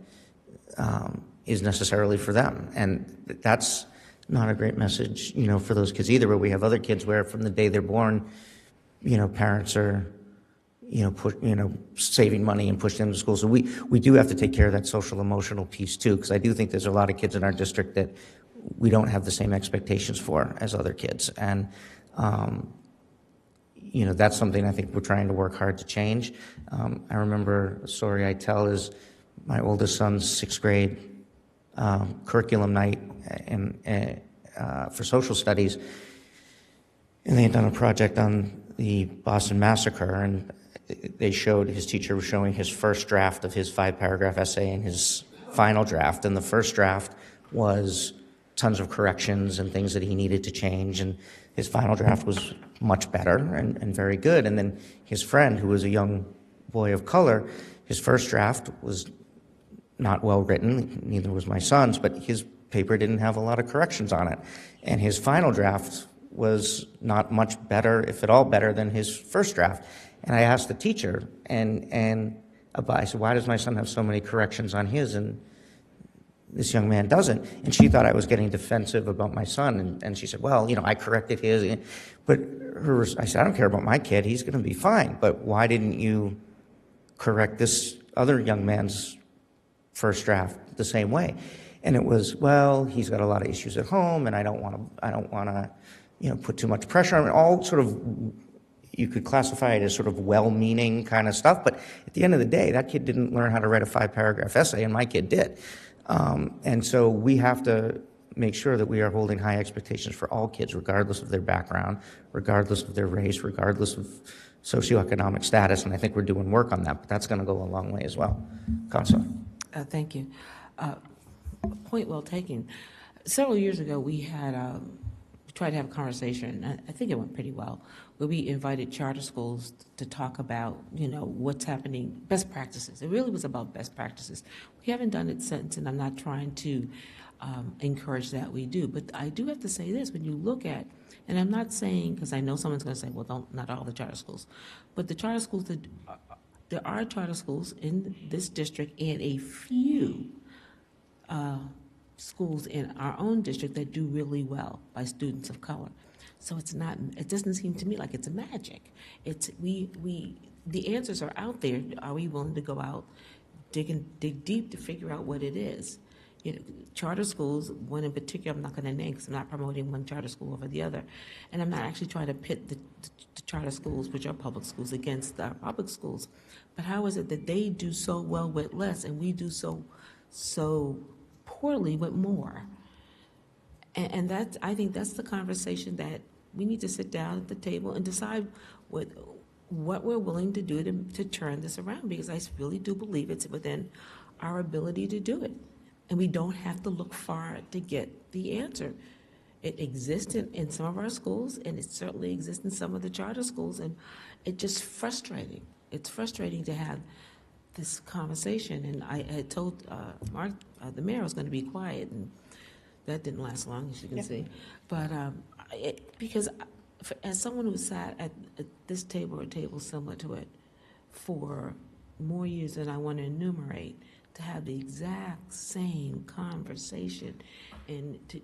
Speaker 1: is necessarily for them. And that's not a great message, for those kids either. But we have other kids where from the day they're born, parents are saving money and pushing them to school. So we do have to take care of that social emotional piece too, because I do think there's a lot of kids in our district that we don't have the same expectations for as other kids. And, that's something I think we're trying to work hard to change. I remember a story I tell is my oldest son's sixth grade curriculum night for social studies, and they had done a project on the Boston Massacre, and his teacher was showing his first draft of his 5-paragraph essay and his final draft. And the first draft was tons of corrections and things that he needed to change. And his final draft was much better and very good. And then his friend, who was a young boy of color, his first draft was not well written, neither was my son's, but his paper didn't have a lot of corrections on it. And his final draft was not much better, if at all better, than his first draft. And I asked the teacher, and I said, why does my son have so many corrections on his and this young man doesn't? And she thought I was getting defensive about my son, and she said, well, I corrected his. But I said, I don't care about my kid, he's going to be fine. But why didn't you correct this other young man's first draft the same way? And it was, well, he's got a lot of issues at home, and I don't want to put too much pressure on him. All sort of, you could classify it as sort of well-meaning kind of stuff, but at the end of the day, that kid didn't learn how to write a 5-paragraph essay, and my kid did. And so we have to make sure that we are holding high expectations for all kids, regardless of their background, regardless of their race, regardless of socioeconomic status, and I think we're doing work on that, but that's going to go a long way as well. Councilor.
Speaker 12: Thank you. Point well taken. Several years ago, we tried to have a conversation, I think it went pretty well, where we invited charter schools to talk about, what's happening, best practices. It really was about best practices. We haven't done it since, and I'm not trying to encourage that we do. But I do have to say this, when you look at, and I'm not saying, because I know someone's going to say, well, not all the charter schools, but the charter schools, there are charter schools in this district and a few schools in our own district that do really well by students of color. So it doesn't seem to me like it's a magic. The answers are out there. Are we willing to go out, dig deep to figure out what it is? charter schools, one in particular, I'm not going to name because I'm not promoting one charter school over the other, and I'm not actually trying to pit the charter schools, which are public schools, against our public schools. But how is it that they do so well with less and we do so poorly with more? And that, I think that's the conversation that we need to sit down at the table and decide what we're willing to do to turn this around, because I really do believe it's within our ability to do it. And we don't have to look far to get the answer. It exists in some of our schools, and it certainly exists in some of the charter schools, and it's just frustrating. It's frustrating to have this conversation, and I had told Mark, the mayor, was going to be quiet, and that didn't last long, as you can see. But because as someone who sat at this table or a table similar to it for more years than I want to enumerate, to have the exact same conversation, and to,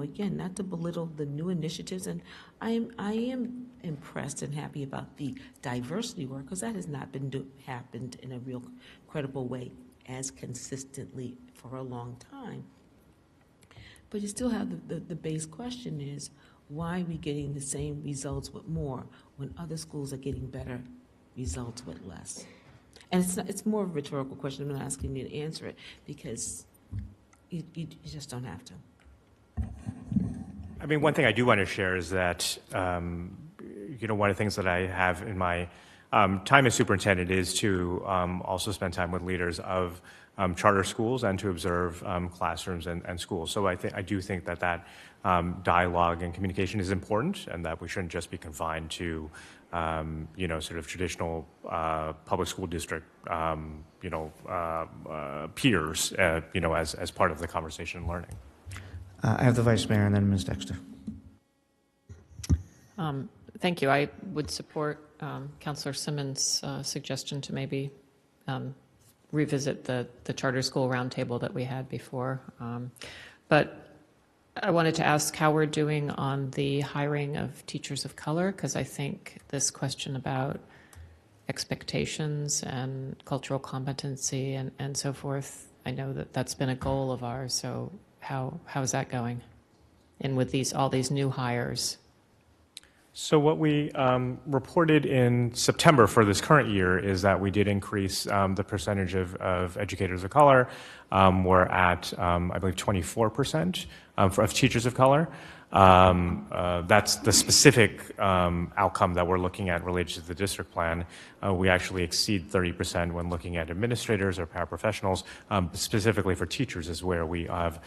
Speaker 12: again, not to belittle the new initiatives, and I am impressed and happy about the diversity work, because that has not been happened in a real credible way as consistently for a long time. But you still have the base question is, why are we getting the same results with more when other schools are getting better results with less? And it's more of a rhetorical question. I'm not asking you to answer it, because you just don't have to.
Speaker 3: I mean, one thing I do want to share is that, one of the things that I have in my time as superintendent is to also spend time with leaders of charter schools and to observe classrooms and schools. So I do think that dialogue and communication is important, and that we shouldn't just be confined to sort of traditional public school district peers as part of the conversation and learning.
Speaker 1: I have the Vice Mayor and then Ms. Dexter.
Speaker 7: Thank you. I would support Councillor Simmons' suggestion to maybe revisit the charter school roundtable that we had before. But I wanted to ask how we're doing on the hiring of teachers of color, because I think this question about expectations and cultural competency and so forth, I know that that's been a goal of ours. So how is that going? And with all these new hires?
Speaker 3: So what we reported in September for this current year is that we did increase the percentage of educators of color. We're at, I believe, 24% of teachers of color. That's the specific outcome that we're looking at related to the district plan. We actually exceed 30% when looking at administrators or paraprofessionals. Specifically for teachers is where we have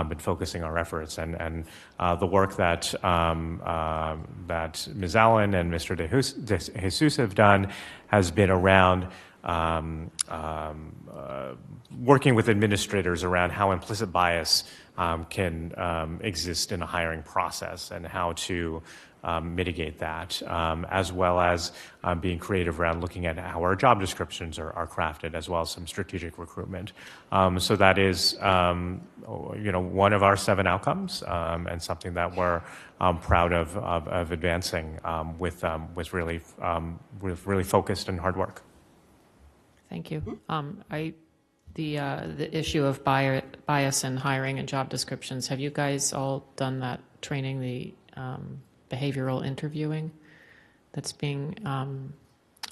Speaker 3: been focusing our efforts. And the work that Ms. Allen and Mr. De Jesus have done has been around working with administrators around how implicit bias can exist in a hiring process and how to mitigate that, as well as being creative around looking at how our job descriptions are crafted, as well as some strategic recruitment. So that is, one of our 7 outcomes, and something that we're proud of advancing with really focused and hard work.
Speaker 7: Thank you. The issue of bias in hiring and job descriptions, have you guys all done that training, the behavioral interviewing that's being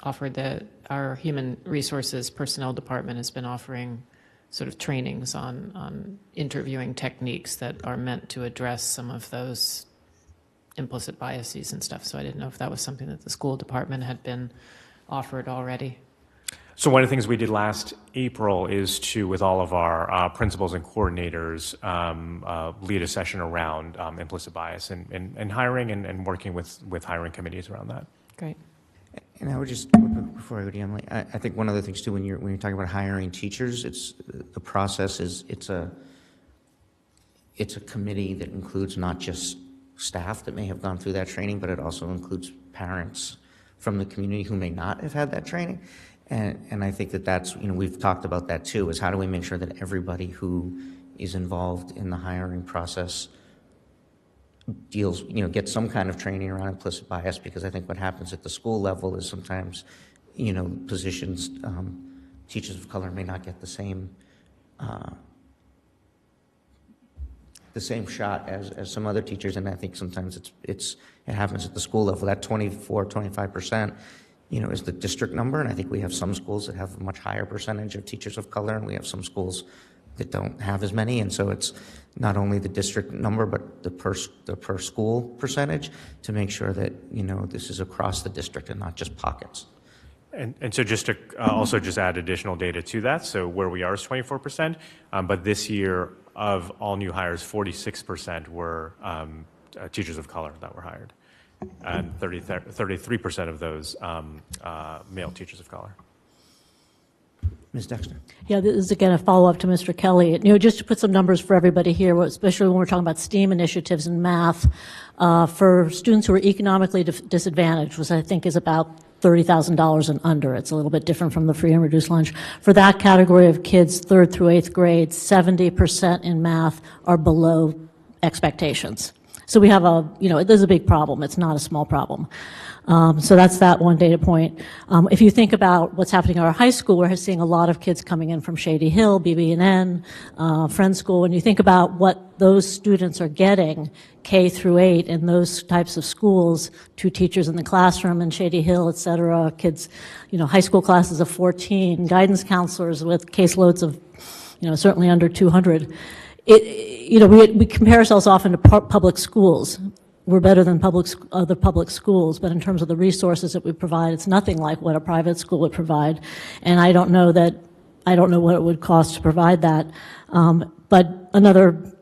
Speaker 7: offered? Our human resources personnel department has been offering sort of trainings on interviewing techniques that are meant to address some of those implicit biases and stuff. So I didn't know if that was something that the school department had been offered already.
Speaker 3: So one of the things we did last April is to, with all of our principals and coordinators, lead a session around implicit bias in hiring and working with hiring committees around that. Great.
Speaker 1: And I would just, before I go to Emily, I think one of the things too, when you're talking about hiring teachers, the process is it's a committee that includes not just staff that may have gone through that training, but it also includes parents from the community who may not have had that training. And I think that's, we've talked about that too, is how do we make sure that everybody who is involved in the hiring process gets some kind of training around implicit bias, because I think what happens at the school level is sometimes, positions, teachers of color may not get the same the same shot as some other teachers, and I think sometimes it happens at the school level. That 25%, is the district number, and I think we have some schools that have a much higher percentage of teachers of color, and we have some schools that don't have as many, and so it's not only the district number, but the per school percentage to make sure that, this is across the district and not just pockets.
Speaker 3: And so just to also just add additional data to that, so where we are is 24%, but this year of all new hires, 46% were teachers of color that were hired, and 33% of those male teachers of color.
Speaker 1: Ms. Dexter.
Speaker 11: Yeah, this is again a follow-up to Mr. Kelly. Just to put some numbers for everybody here, especially when we're talking about STEAM initiatives in math, for students who are economically disadvantaged, which I think is about $30,000 and under. It's a little bit different from the free and reduced lunch. For that category of kids, 3rd through 8th grade, 70% in math are below expectations. So we have there's a big problem. It's not a small problem. So that's that one data point. If you think about what's happening at our high school, we're seeing a lot of kids coming in from Shady Hill, BB&N, Friends School. When you think about what those students are getting, K through 8 in those types of schools, 2 teachers in the classroom in Shady Hill, et cetera, kids, high school classes of 14, guidance counselors with caseloads of, certainly under 200. We compare ourselves often to public schools. We're better than other public schools, but in terms of the resources that we provide, it's nothing like what a private school would provide. And I don't know what it would cost to provide that. But another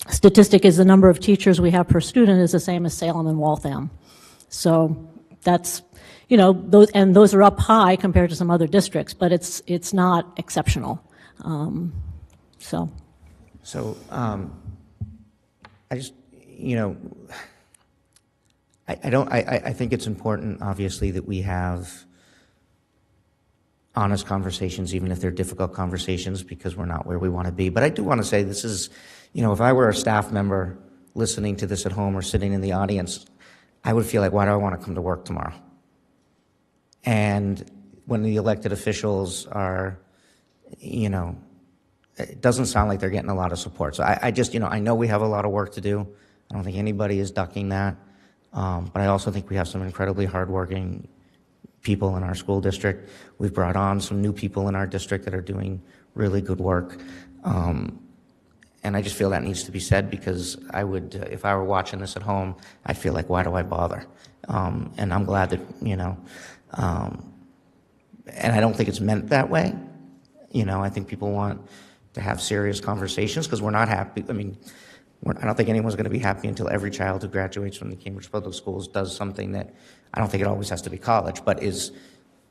Speaker 11: statistic is the number of teachers we have per student is the same as Salem and Waltham. So that's, those are up high compared to some other districts, but it's not exceptional. So
Speaker 1: I just, I think it's important, obviously, that we have honest conversations, even if they're difficult conversations, because we're not where we want to be. But I do want to say this is, if I were a staff member listening to this at home or sitting in the audience, I would feel like, why do I want to come to work tomorrow? And when the elected officials are, it doesn't sound like they're getting a lot of support. So I just, I know we have a lot of work to do. I don't think anybody is ducking that. But I also think we have some incredibly hardworking people in our school district. We've brought on some new people in our district that are doing really good work. And I just feel that needs to be said, because I would, if I were watching this at home, I'd feel like, why do I bother? And I'm glad that, and I don't think it's meant that way. I think people want to have serious conversations, because we're not happy. I don't think anyone's going to be happy until every child who graduates from the Cambridge Public Schools does something that, I don't think it always has to be college, but is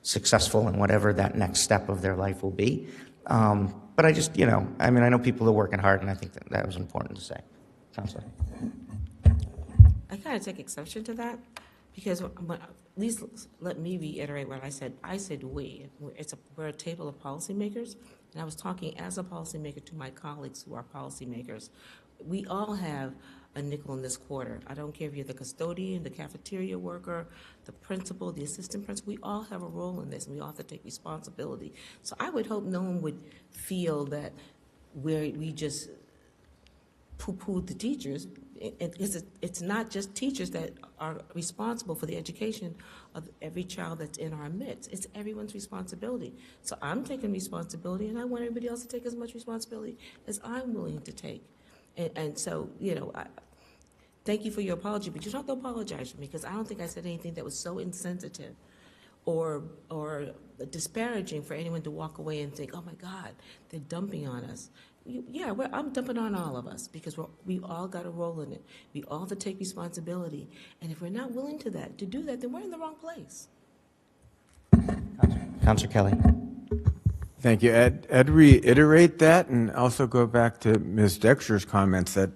Speaker 1: successful in whatever that next step of their life will be. But I just, I know people are working hard, and I think that was important to say. Counselor.
Speaker 12: I kind of take exception to that, because at least let me reiterate what I said. I said we. We're a table of policymakers, and I was talking as a policymaker to my colleagues who are policymakers. We all have a nickel in this quarter. I don't care if you're the custodian, the cafeteria worker, the principal, the assistant principal. We all have a role in this, and we all have to take responsibility. So I would hope no one would feel that we just poo-pooed the teachers. It's not just teachers that are responsible for the education of every child that's in our midst. It's everyone's responsibility. So I'm taking responsibility, and I want everybody else to take as much responsibility as I'm willing to take. And so, thank you for your apology, but you don't have to apologize for me, because I don't think I said anything that was so insensitive or disparaging for anyone to walk away and think, oh my God, they're dumping on us. I'm dumping on all of us, because we've all got a role in it. We all have to take responsibility. And if we're not willing to do that, then we're in the wrong place.
Speaker 1: Counselor Kelly.
Speaker 9: Thank you. I'd reiterate that, and also go back to Ms. Dexter's comments that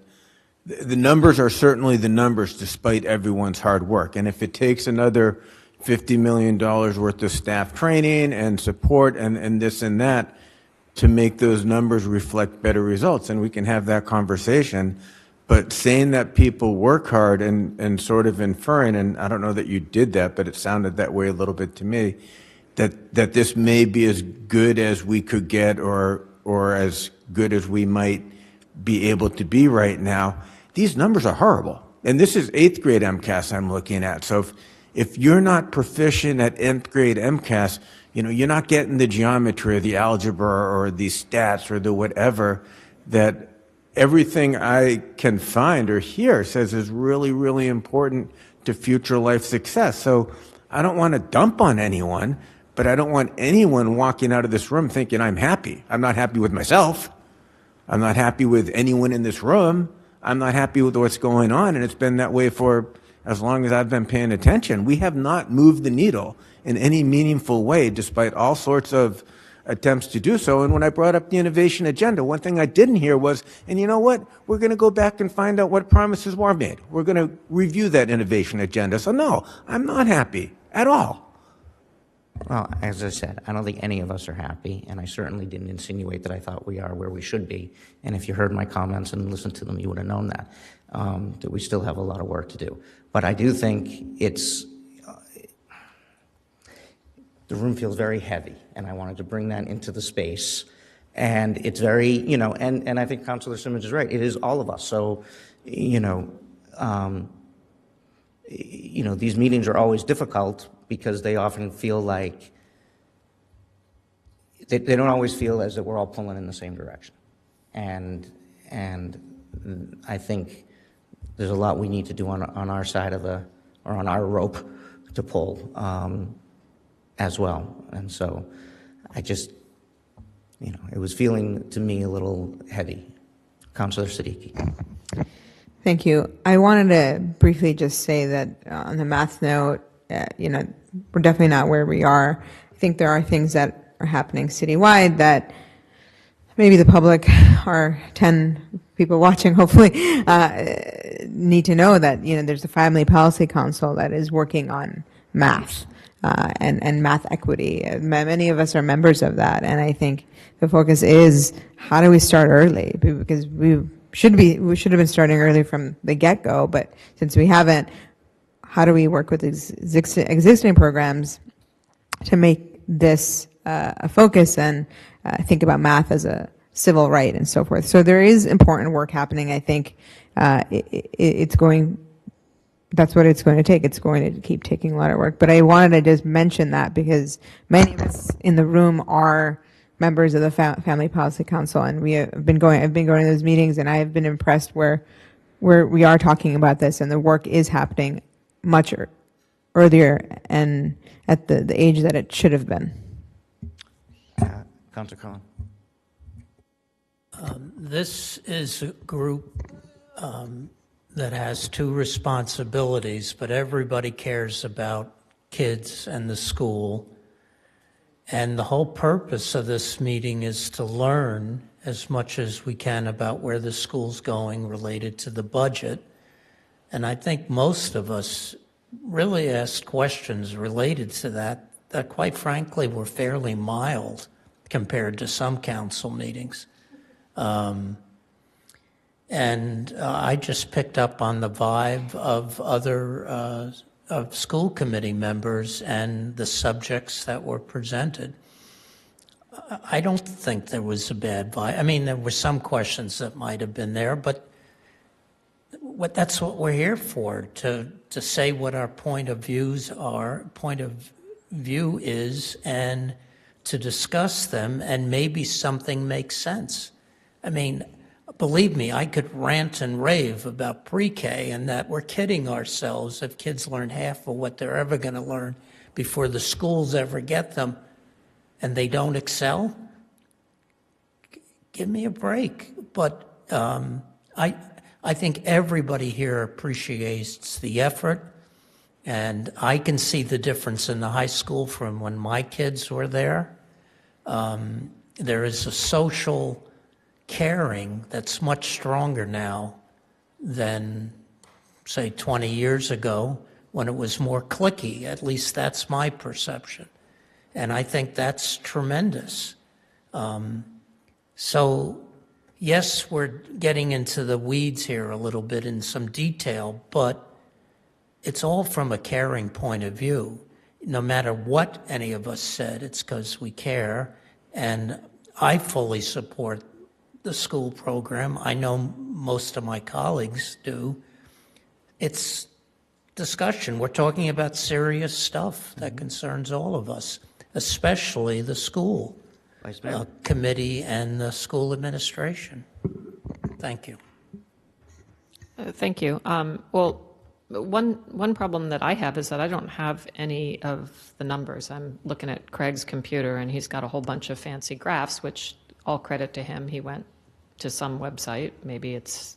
Speaker 9: the numbers are certainly the numbers despite everyone's hard work. And if it takes another $50 million worth of staff training and support and this and that to make those numbers reflect better results, and we can have that conversation. But saying that people work hard and sort of inferring, and I don't know that you did that, but it sounded that way a little bit to me, that this may be as good as we could get or as good as we might be able to be right now, these numbers are horrible. And this is 8th grade MCAS I'm looking at. So if you're not proficient at 8th grade MCAS, you're not getting the geometry or the algebra or the stats or the whatever that everything I can find or hear says is really, really important to future life success. So I don't want to dump on anyone, but I don't want anyone walking out of this room thinking I'm happy. I'm not happy with myself. I'm not happy with anyone in this room. I'm not happy with what's going on, and it's been that way for as long as I've been paying attention. We have not moved the needle in any meaningful way, despite all sorts of attempts to do so. And when I brought up the innovation agenda, one thing I didn't hear was, and you know what? We're going to go back and find out what promises were made. We're going to review that innovation agenda. So no, I'm not happy at all.
Speaker 1: Well, as I said, I don't think any of us are happy, and I certainly didn't insinuate that I thought we are where we should be. And if you heard my comments and listened to them, you would have known that we still have a lot of work to do. But I do think the room feels very heavy, and I wanted to bring that into the space. And it's very, and I think Councilor Simmons is right. It is all of us. So, these meetings are always difficult because they often feel like they don't always feel as if we're all pulling in the same direction. And I think there's a lot we need to do on our side or on our rope to pull as well. And so I just, it was feeling to me a little heavy. Councilor Siddiqui.
Speaker 8: Thank you. I wanted to briefly just say that on the math note, we're definitely not where we are. I think there are things that are happening citywide that maybe the public, or 10 people watching hopefully, need to know that, there's a Family Policy Council that is working on math and math equity. Many of us are members of that, and I think the focus is how do we start early, because we should have been starting early from the get-go, but since we haven't, how do we work with existing programs to make this a focus and think about math as a civil right and so forth. So there is important work happening. I think that's what it's going to take. It's going to keep taking a lot of work. But I wanted to just mention that because many of us in the room are members of the Family Policy Council, and I've been going to those meetings, and I have been impressed where we are talking about this, and the work is happening much earlier and at the age that it should have been.
Speaker 1: Councilor Cohen.
Speaker 6: This is a group that has two responsibilities, but everybody cares about kids and the school. And the whole purpose of this meeting is to learn as much as we can about where the school's going related to the budget. And I think most of us really asked questions related to that quite frankly were fairly mild compared to some council meetings. I just picked up on the vibe of other of school committee members and the subjects that were presented. I don't think there was a bad vibe. I mean, there were some questions that might have been there, but that's what we're here for, to say what our point of view is, and to discuss them, and maybe something makes sense. I mean, believe me, I could rant and rave about pre-K and that we're kidding ourselves if kids learn half of what they're ever going to learn before the schools ever get them, and they don't excel. Give me a break. But I think everybody here appreciates the effort, and I can see the difference in the high school from when my kids were there. There is a social caring that's much stronger now than, say, 20 years ago when it was more cliquey. At least that's my perception. And I think that's tremendous. So, yes, we're getting into the weeds here a little bit in some detail, but it's all from a caring point of view. No matter what any of us said, it's because we care. And I fully support the school program. I know most of my colleagues do. It's discussion. We're talking about serious stuff that concerns all of us, especially the school
Speaker 1: Vice Mayor.
Speaker 6: committee and the school administration. Thank you.
Speaker 7: Thank you. Well, one problem that I have is that I don't have any of the numbers. I'm looking at Craig's computer, and he's got a whole bunch of fancy graphs, which all credit to him. He went to some website. Maybe it's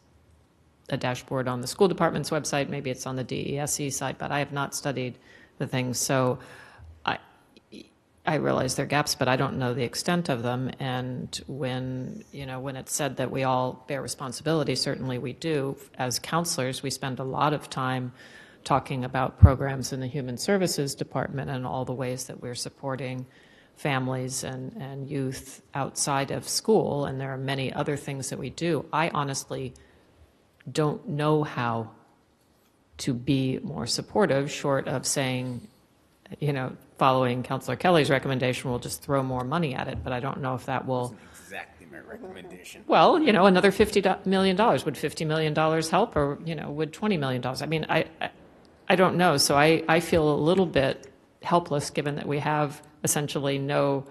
Speaker 7: a dashboard on the school department's website. Maybe it's on the DESE site, but I have not studied the things. So I realize there are gaps, but I don't know the extent of them. And when it's said that we all bear responsibility, certainly we do. As counselors, we spend a lot of time talking about programs in the Human Services Department and all the ways that we're supporting families and youth outside of school. And there are many other things that we do. I honestly don't know how to be more supportive, short of saying, following Councillor Kelly's recommendation, we'll just throw more money at it, but I don't know if that will.
Speaker 9: Exactly my recommendation.
Speaker 7: Well, another $50 million. Would $50 million help, or, would $20 million? I mean, I don't know. So I feel a little bit helpless, given that we have essentially no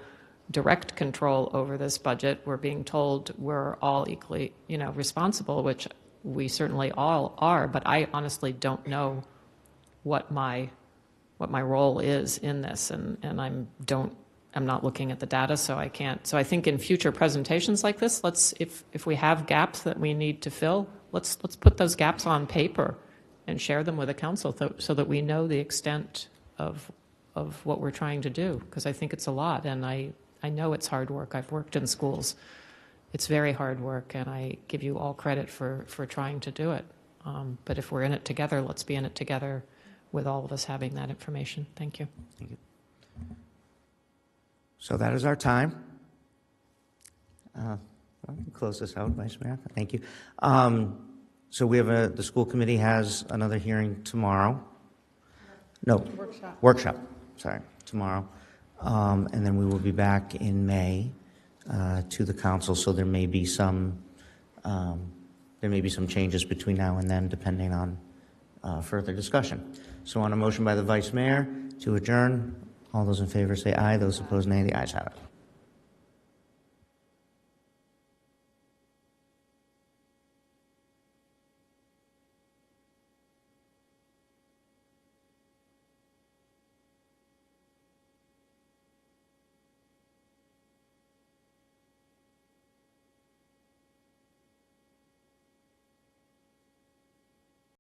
Speaker 7: direct control over this budget. We're being told we're all equally, responsible, which we certainly all are, but I honestly don't know what my role is in this, and I'm not looking at the data, so I can't. So I think in future presentations like this, if we have gaps that we need to fill, let's put those gaps on paper and share them with the council so that we know the extent of what we're trying to do, because I think it's a lot, and I know it's hard work. I've worked in schools. It's very hard work, and I give you all credit for trying to do it. But if we're in it together, let's be in it together with all of us having that information. Thank you.
Speaker 1: Thank you. So that is our time. Well, close this out, Vice Mayor. Thank you. So we have the school committee has another hearing tomorrow. No, workshop. Sorry, tomorrow, and then we will be back in May to the council. So there may be some changes between now and then, depending on further discussion. So on a motion by the Vice Mayor to adjourn, all those in favor say aye. Those opposed, nay. The ayes have it.